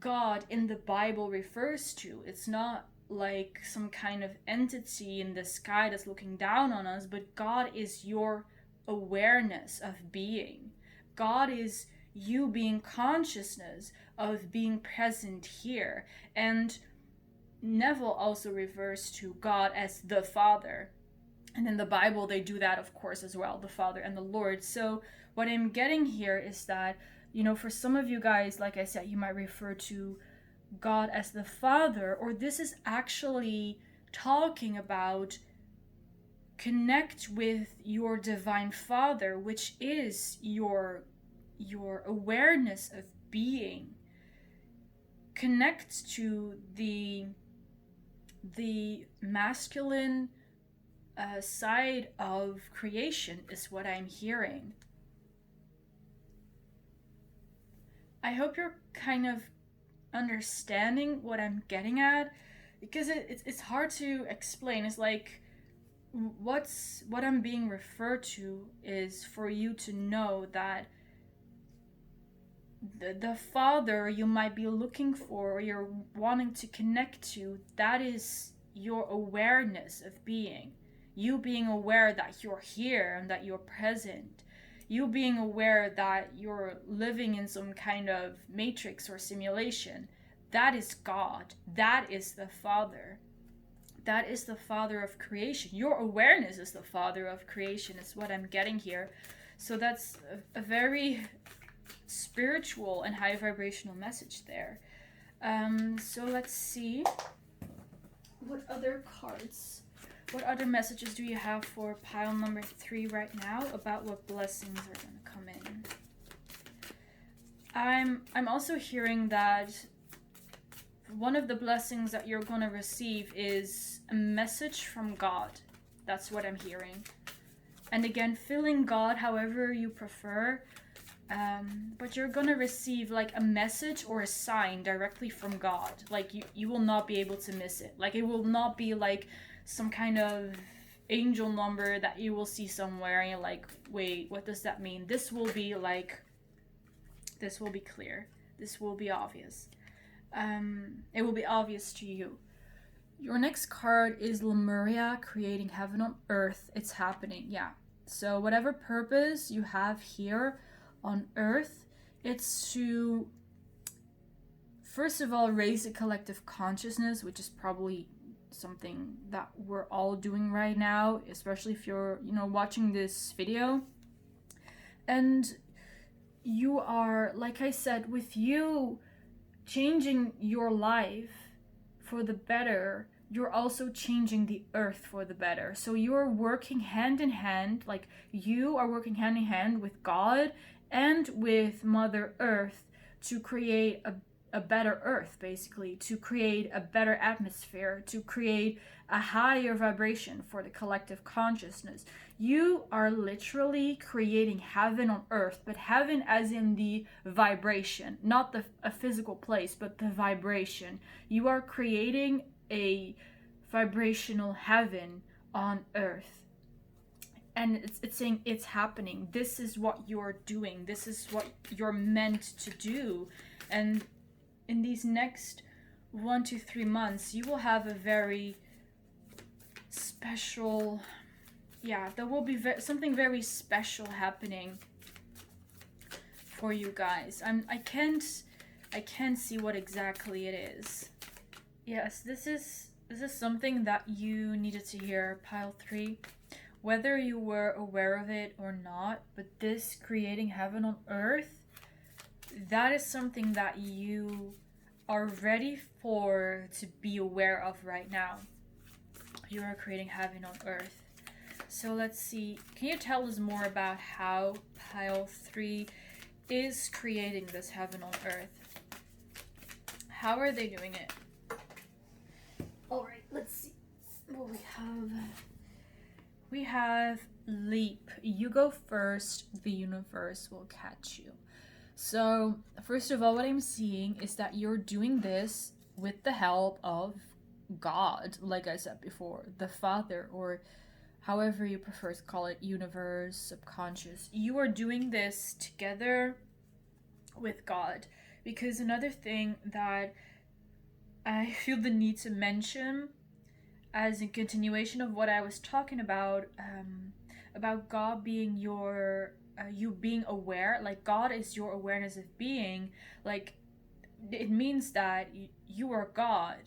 God in the Bible refers to. It's not like some kind of entity in the sky that's looking down on us, but God is your awareness of being. God is you being consciousness of being present here. And Neville also refers to God as the Father. And in the Bible, they do that, of course, as well, the Father and the Lord. So what I'm getting here is that, for some of you guys, like I said, you might refer to God as the Father, or this is actually talking about connect with your divine father, which is your awareness of being. Connect to the masculine side of creation is what I'm hearing. I hope you're kind of understanding what I'm getting at, because it's hard to explain. It's like what I'm being referred to is for you to know that the father you might be looking for, or you're wanting to connect to, that is your awareness of being. You being aware that you're here and that you're present. You being aware that you're living in some kind of matrix or simulation. That is God. That is the Father. That is the Father of creation. Your awareness is the Father of creation, is what I'm getting here. So that's a very spiritual and high vibrational message there. So let's see. What other cards? What other messages do you have for pile number 3 right now about what blessings are going to come in? I'm also hearing that one of the blessings that you're going to receive is a message from God. That's what I'm hearing. And again, feeling God however you prefer. But you're gonna receive like a message or a sign directly from God. Like you will not be able to miss it. Like it will not be like some kind of angel number that you will see somewhere and you're like, wait, what does that mean? This will be like, this will be clear. This will be obvious. It will be obvious to you. Your next card is Lemuria, creating heaven on earth. It's happening, yeah. So whatever purpose you have here on earth, it's to first of all raise a collective consciousness, which is probably something that we're all doing right now, especially if you're watching this video. And you are, like I said, with you changing your life for the better, you're also changing the earth for the better. So you're working hand in hand, like you are working hand in hand with God and with Mother Earth to create a better earth, basically, to create a better atmosphere, to create a higher vibration for the collective consciousness. You are literally creating heaven on earth, but heaven as in the vibration, not a physical place, but the vibration. You are creating a vibrational heaven on earth. And it's saying it's happening. This is what you're doing. This is what you're meant to do. And in these next 1 to 3 months, you will have a very special, there will be something very special happening for you guys. I can't see what exactly it is. Yes, this is something that you needed to hear, pile 3. Whether you were aware of it or not, but this creating heaven on earth, that is something that you are ready for to be aware of right now. You are creating heaven on earth. So let's see. Can you tell us more about how pile 3 is creating this heaven on earth? How are they doing it? Alright, let's see what we have. We have leap. You go first, the universe will catch you. So, first of all, what I'm seeing is that you're doing this with the help of God, like I said before, the Father, or however you prefer to call it, universe, subconscious. You are doing this together with God. Because another thing that I feel the need to mention, as a continuation of what I was talking about God being your, you being aware, like God is your awareness of being, like it means that you are God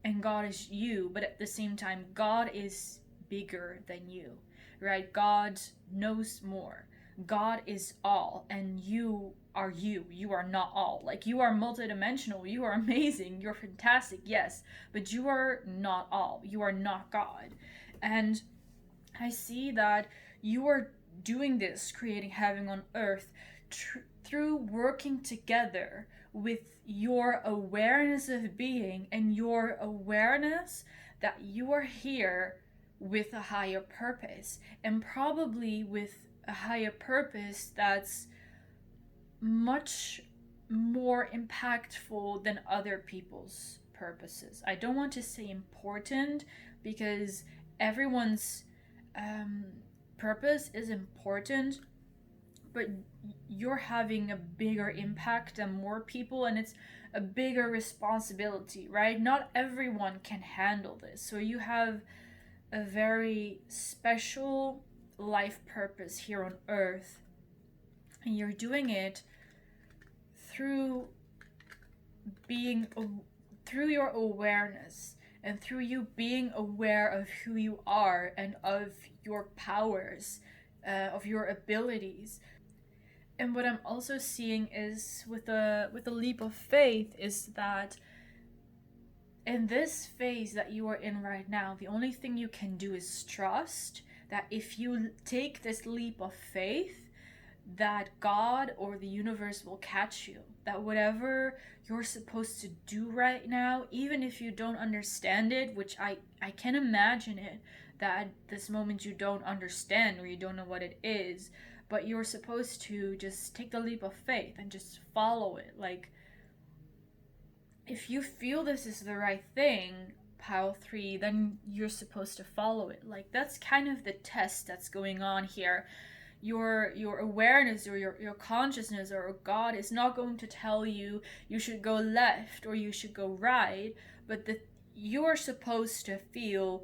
and God is you, but at the same time, God is bigger than you, right? God knows more. God is all, and you are you. You are not all. Like, you are multidimensional. You are amazing. You're fantastic, yes, but you are not all. You are not God. And I see that you are doing this, creating heaven on earth, through working together with your awareness of being and your awareness that you are here with a higher purpose, and probably with a higher purpose that's much more impactful than other people's purposes. I don't want to say important, because everyone's um, purpose is important, but you're having a bigger impact than more people, and it's a bigger responsibility, right? Not everyone can handle this. So you have a very special life purpose here on earth, and you're doing it through being through your awareness, and through you being aware of who you are and of your powers, of your abilities. And what I'm also seeing is with a leap of faith is that in this phase that you are in right now, the only thing you can do is trust that if you take this leap of faith, that God or the universe will catch you. That whatever you're supposed to do right now, even if you don't understand it, which I can imagine it, that at this moment you don't understand or you don't know what it is, but you're supposed to just take the leap of faith and just follow it. Like, if you feel this is the right thing, pile 3, then you're supposed to follow it. Like, that's kind of the test that's going on here. Your awareness or your consciousness or God is not going to tell you you should go left or you should go right, but that you're supposed to feel,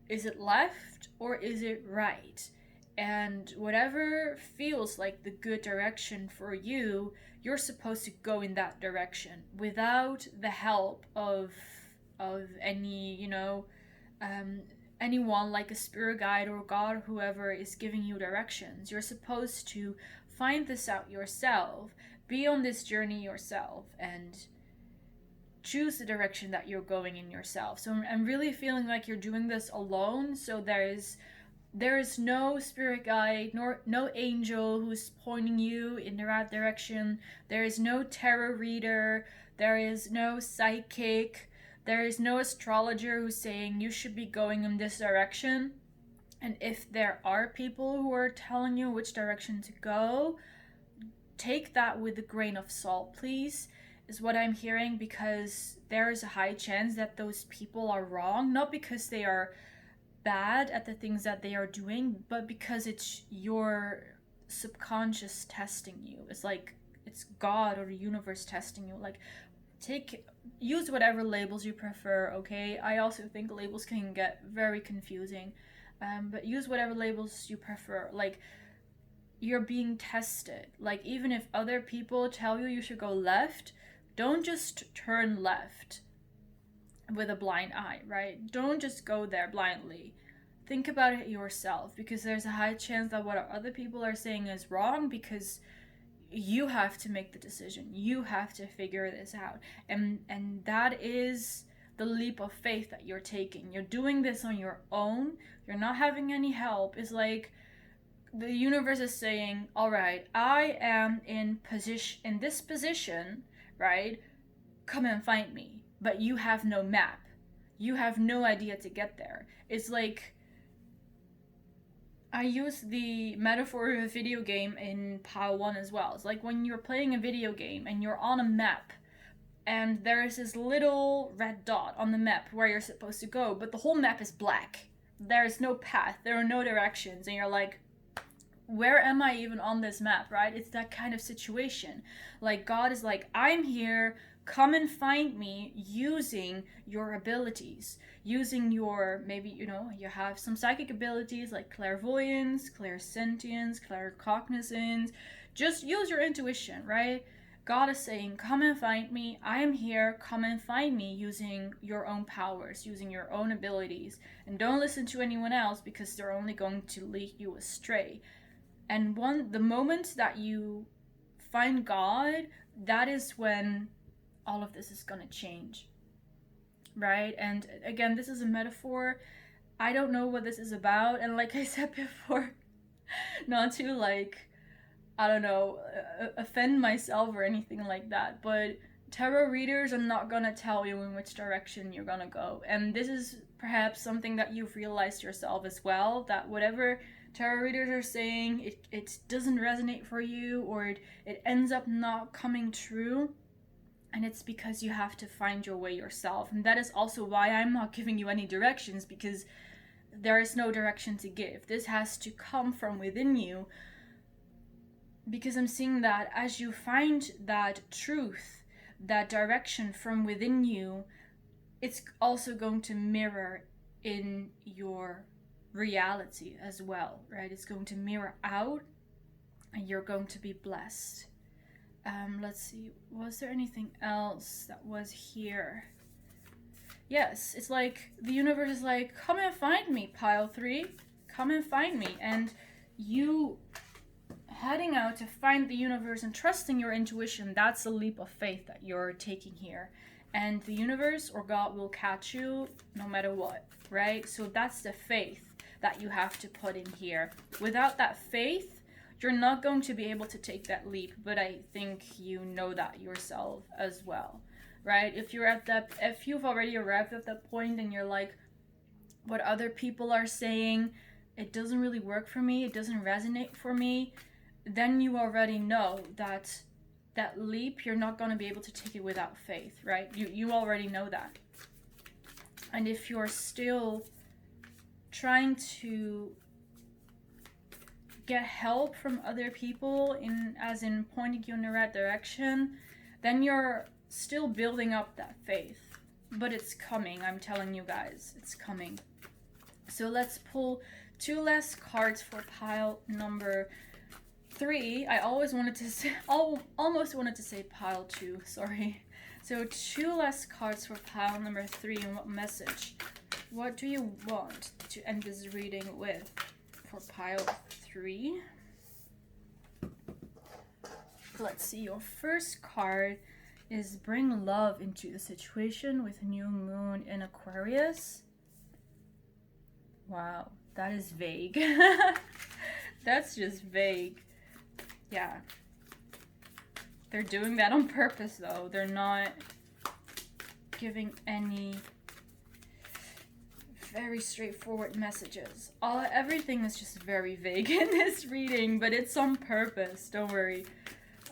is it left or is it right? And whatever feels like the good direction for you, you're supposed to go in that direction without the help of any, anyone like a spirit guide or God or whoever is giving you directions. You're supposed to find this out yourself, be on this journey yourself, and choose the direction that you're going in yourself. So I'm really feeling like you're doing this alone. So there is no spirit guide nor no angel who's pointing you in the right direction. There is no tarot reader. There is no psychic. There is no astrologer who's saying you should be going in this direction. And if there are people who are telling you which direction to go, take that with a grain of salt, please, is what I'm hearing, because there is a high chance that those people are wrong, not because they are bad at the things that they are doing, but because it's your subconscious testing you. It's like it's God or the universe testing you. Like, use whatever labels you prefer, okay? I also think labels can get very confusing, but use whatever labels you prefer. Like, you're being tested. Like, even if other people tell you should go left, don't just turn left with a blind eye, right? Don't just go there blindly. Think about it yourself, because there's a high chance that what other people are saying is wrong, because you have to make the decision. You have to figure this out. And that is the leap of faith that you're taking. You're doing this on your own. You're not having any help. It's like the universe is saying, all right, I am in this position, right? Come and find me. But you have no map. You have no idea to get there. It's like, I use the metaphor of a video game in pile 1 as well. It's like when you're playing a video game and you're on a map, and there is this little red dot on the map where you're supposed to go, but the whole map is black. There is no path, there are no directions, and you're like, where am I even on this map, right? It's that kind of situation. Like, God is like, I'm here, come and find me, using your abilities, using your, maybe, you have some psychic abilities like clairvoyance, clairsentience, claircognizance. Just use your intuition, right? God is saying, come and find me, I am here, come and find me, using your own powers, using your own abilities. And don't listen to anyone else, because they're only going to lead you astray. And the moment that you find God, that is when all of this is going to change, right? And again, this is a metaphor. I don't know what this is about. And like I said before, not to like, I don't know, offend myself or anything like that, but tarot readers are not gonna tell you in which direction you're gonna go. And this is perhaps something that you've realized yourself as well, that whatever tarot readers are saying, it doesn't resonate for you, or it ends up not coming true. And it's because you have to find your way yourself. And that is also why I'm not giving you any directions, because there is no direction to give. This has to come from within you, because I'm seeing that as you find that truth, that direction from within you, it's also going to mirror in your reality as well, right? It's going to mirror out, and you're going to be blessed. Let's see, was there anything else that was here? Yes, it's like the universe is like, come and find me, pile 3. Come and find me. And you heading out to find the universe and trusting your intuition, that's a leap of faith that you're taking here. And the universe or God will catch you no matter what, right? So that's the faith that you have to put in here. Without that faith, you're not going to be able to take that leap, but I think you know that yourself as well, right? If you've already arrived at that point and you're like, what other people are saying, it doesn't really work for me, it doesn't resonate for me, then you already know that that leap, you're not going to be able to take it without faith, right? You already know that. And if you're still trying to get help from other people, as in pointing you in the right direction, then you're still building up that faith. But it's coming, I'm telling you guys, it's coming. So let's pull 2 less cards for pile number 3. I almost wanted to say pile 2, sorry. So 2 less cards for pile number 3, and what message? What do you want to end this reading with for pile 3? Let's see, your first card is bring love into the situation with new moon in Aquarius. Wow, that is vague. That's just vague. Yeah. They're doing that on purpose though. They're not giving any very straightforward messages. Everything is just very vague in this reading, but it's on purpose, don't worry.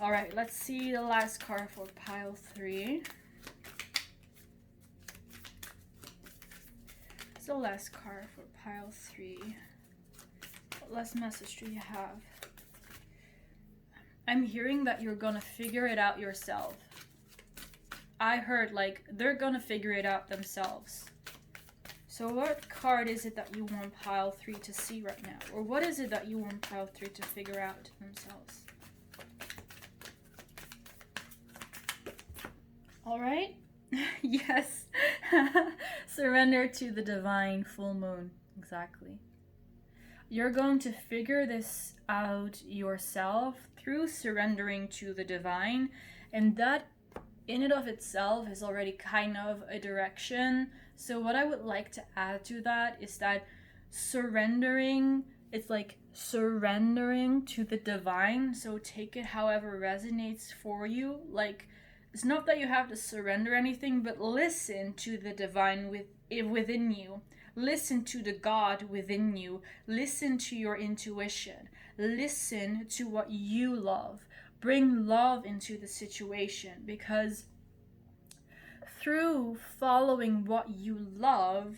Alright, let's see the last card for pile 3. It's the last card for pile 3. What last message do you have? I'm hearing that you're gonna figure it out yourself. I heard like they're gonna figure it out themselves. So what card is it that you want pile 3 to see right now? Or what is it that you want pile 3 to figure out themselves? Alright? Yes. Surrender to the divine full moon. Exactly. You're going to figure this out yourself through surrendering to the divine. And that in and of itself is already kind of a direction. So what I would like to add to that is that surrendering, it's like surrendering to the divine. So take it however resonates for you. Like, it's not that you have to surrender anything, but listen to the divine within you. Listen to the God within you. Listen to your intuition. Listen to what you love. Bring love into the situation, because through following what you love,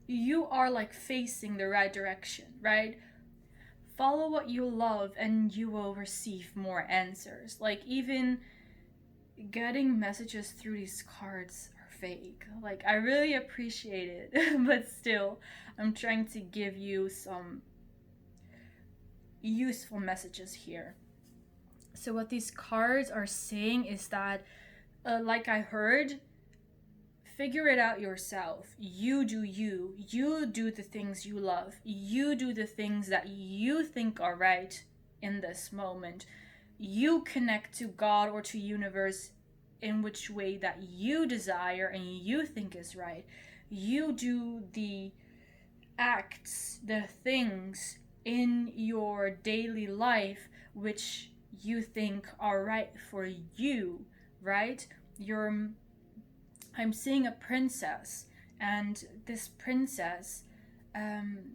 you are like facing the right direction, right? Follow what you love and you will receive more answers. Like, even getting messages through these cards are vague. Like, I really appreciate it, but still, I'm trying to give you some useful messages here. So what these cards are saying is that, like I heard, figure it out yourself. You do you. You do the things you love. You do the things that you think are right in this moment. You connect to God or to universe in which way that you desire and you think is right. You do the acts, the things in your daily life which you think are right for you, right? I'm seeing a princess, and this princess,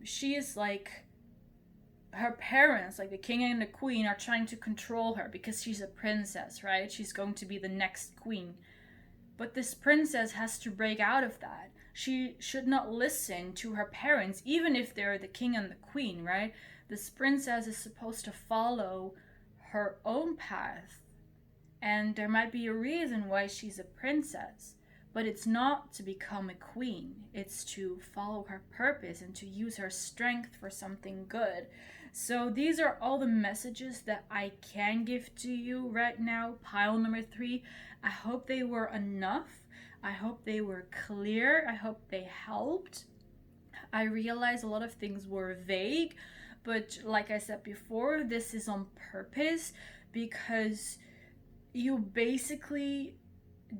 she is like, her parents, like the king and the queen, are trying to control her because she's a princess, right? She's going to be the next queen. But this princess has to break out of that. She should not listen to her parents, even if they're the king and the queen, right? This princess is supposed to follow her own path. And there might be a reason why she's a princess. But it's not to become a queen. It's to follow her purpose and to use her strength for something good. So these are all the messages that I can give to you right now. Pile number 3. I hope they were enough. I hope they were clear. I hope they helped. I realize a lot of things were vague, but like I said before, this is on purpose because you basically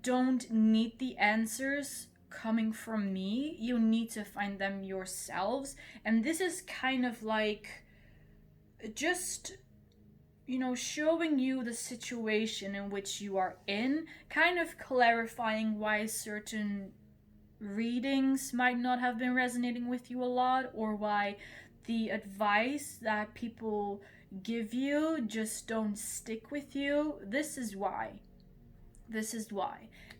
don't need the answers coming from me. You need to find them yourselves. And this is kind of like just, showing you the situation in which you are in, kind of clarifying why certain readings might not have been resonating with you a lot, or why the advice that people give you just don't stick with you. This is why.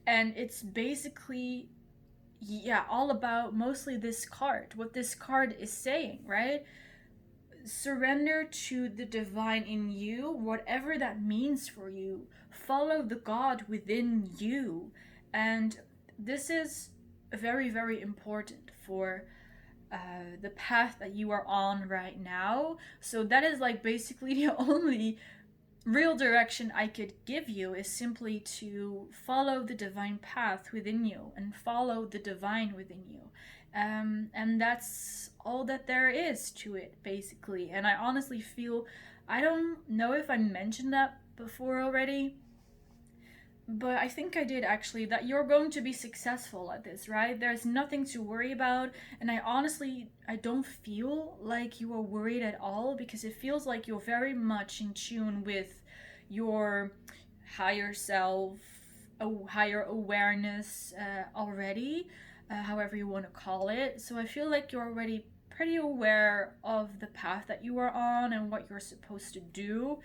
And it's basically, all about mostly this card, what this card is saying, right? Surrender to the divine in you, whatever that means for you. Follow the God within you. And this is very, very important for the path that you are on right now. So that is like basically the only real direction I could give you, is simply to follow the divine path within you and follow the divine within you. And that's all that there is to it, basically. And I honestly feel, I don't know if I mentioned that before already, but I think I did actually, that you're going to be successful at this, right? There's nothing to worry about. And I don't feel like you are worried at all, because it feels like you're very much in tune with your higher self, higher awareness already, however you want to call it. So I feel like you're already pretty aware of the path that you are on and what you're supposed to do.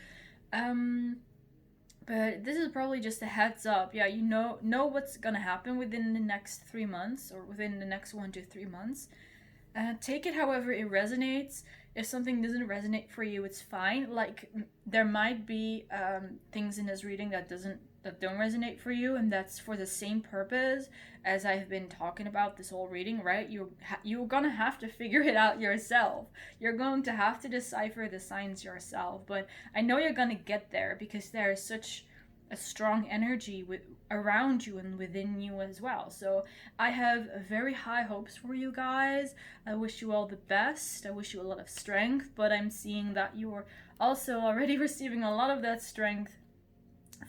But this is probably just a heads up. Yeah, you know what's gonna happen within the next 3 months, or within the next 1 to 3 months. Take it however it resonates. If something doesn't resonate for you, it's fine. Like, there might be things in this reading that don't resonate for you, and that's for the same purpose as I've been talking about this whole reading, right? You're gonna have to figure it out yourself. You're going to have to decipher the signs yourself. But I know you're gonna get there, because there is such a strong energy around you and within you as well. So I have very high hopes for you guys. I wish you all the best. I wish you a lot of strength, but I'm seeing that you're also already receiving a lot of that strength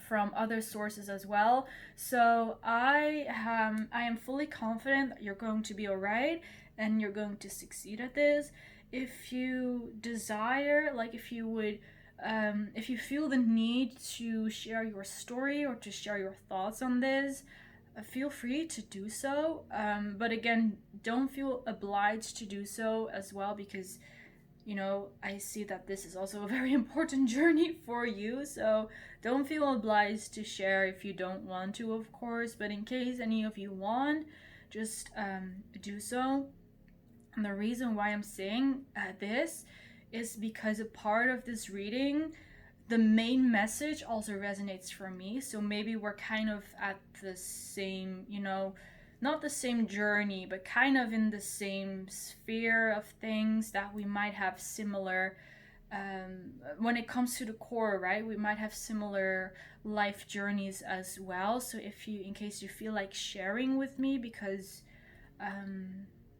from other sources as well. So I am fully confident that you're going to be all right and you're going to succeed at this. If you desire, like if you feel the need to share your story or to share your thoughts on this, feel free to do so. But again, don't feel obliged to do so as well, because I see that this is also a very important journey for you. So don't feel obliged to share if you don't want to, of course. But in case any of you want, just do so. And the reason why I'm saying this is because a part of this reading, the main message also resonates for me. So maybe we're kind of at the same, not the same journey, but kind of in the same sphere of things, that we might have similar, when it comes to the core, right? We might have similar life journeys as well. So in case you feel like sharing with me, because,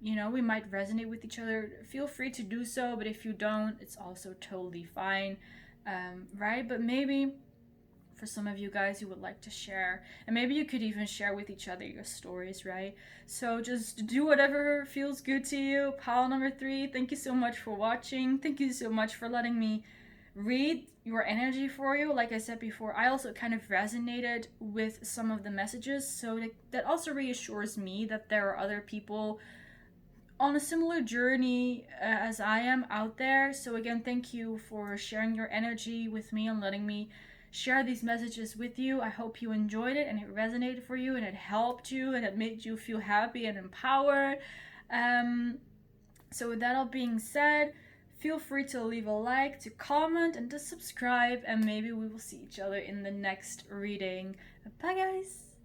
we might resonate with each other, feel free to do so. But if you don't, it's also totally fine, right? But maybe for some of you guys who would like to share. And maybe you could even share with each other your stories, right? So just do whatever feels good to you. Pile number 3, thank you so much for watching. Thank you so much for letting me read your energy for you. Like I said before, I also kind of resonated with some of the messages, so that also reassures me that there are other people on a similar journey as I am out there. So again, thank you for sharing your energy with me and letting me share these messages with you. I hope you enjoyed it and it resonated for you and it helped you and it made you feel happy and empowered. So with that all being said, feel free to leave a like, to comment, and to subscribe, and maybe we will see each other in the next reading. Bye guys!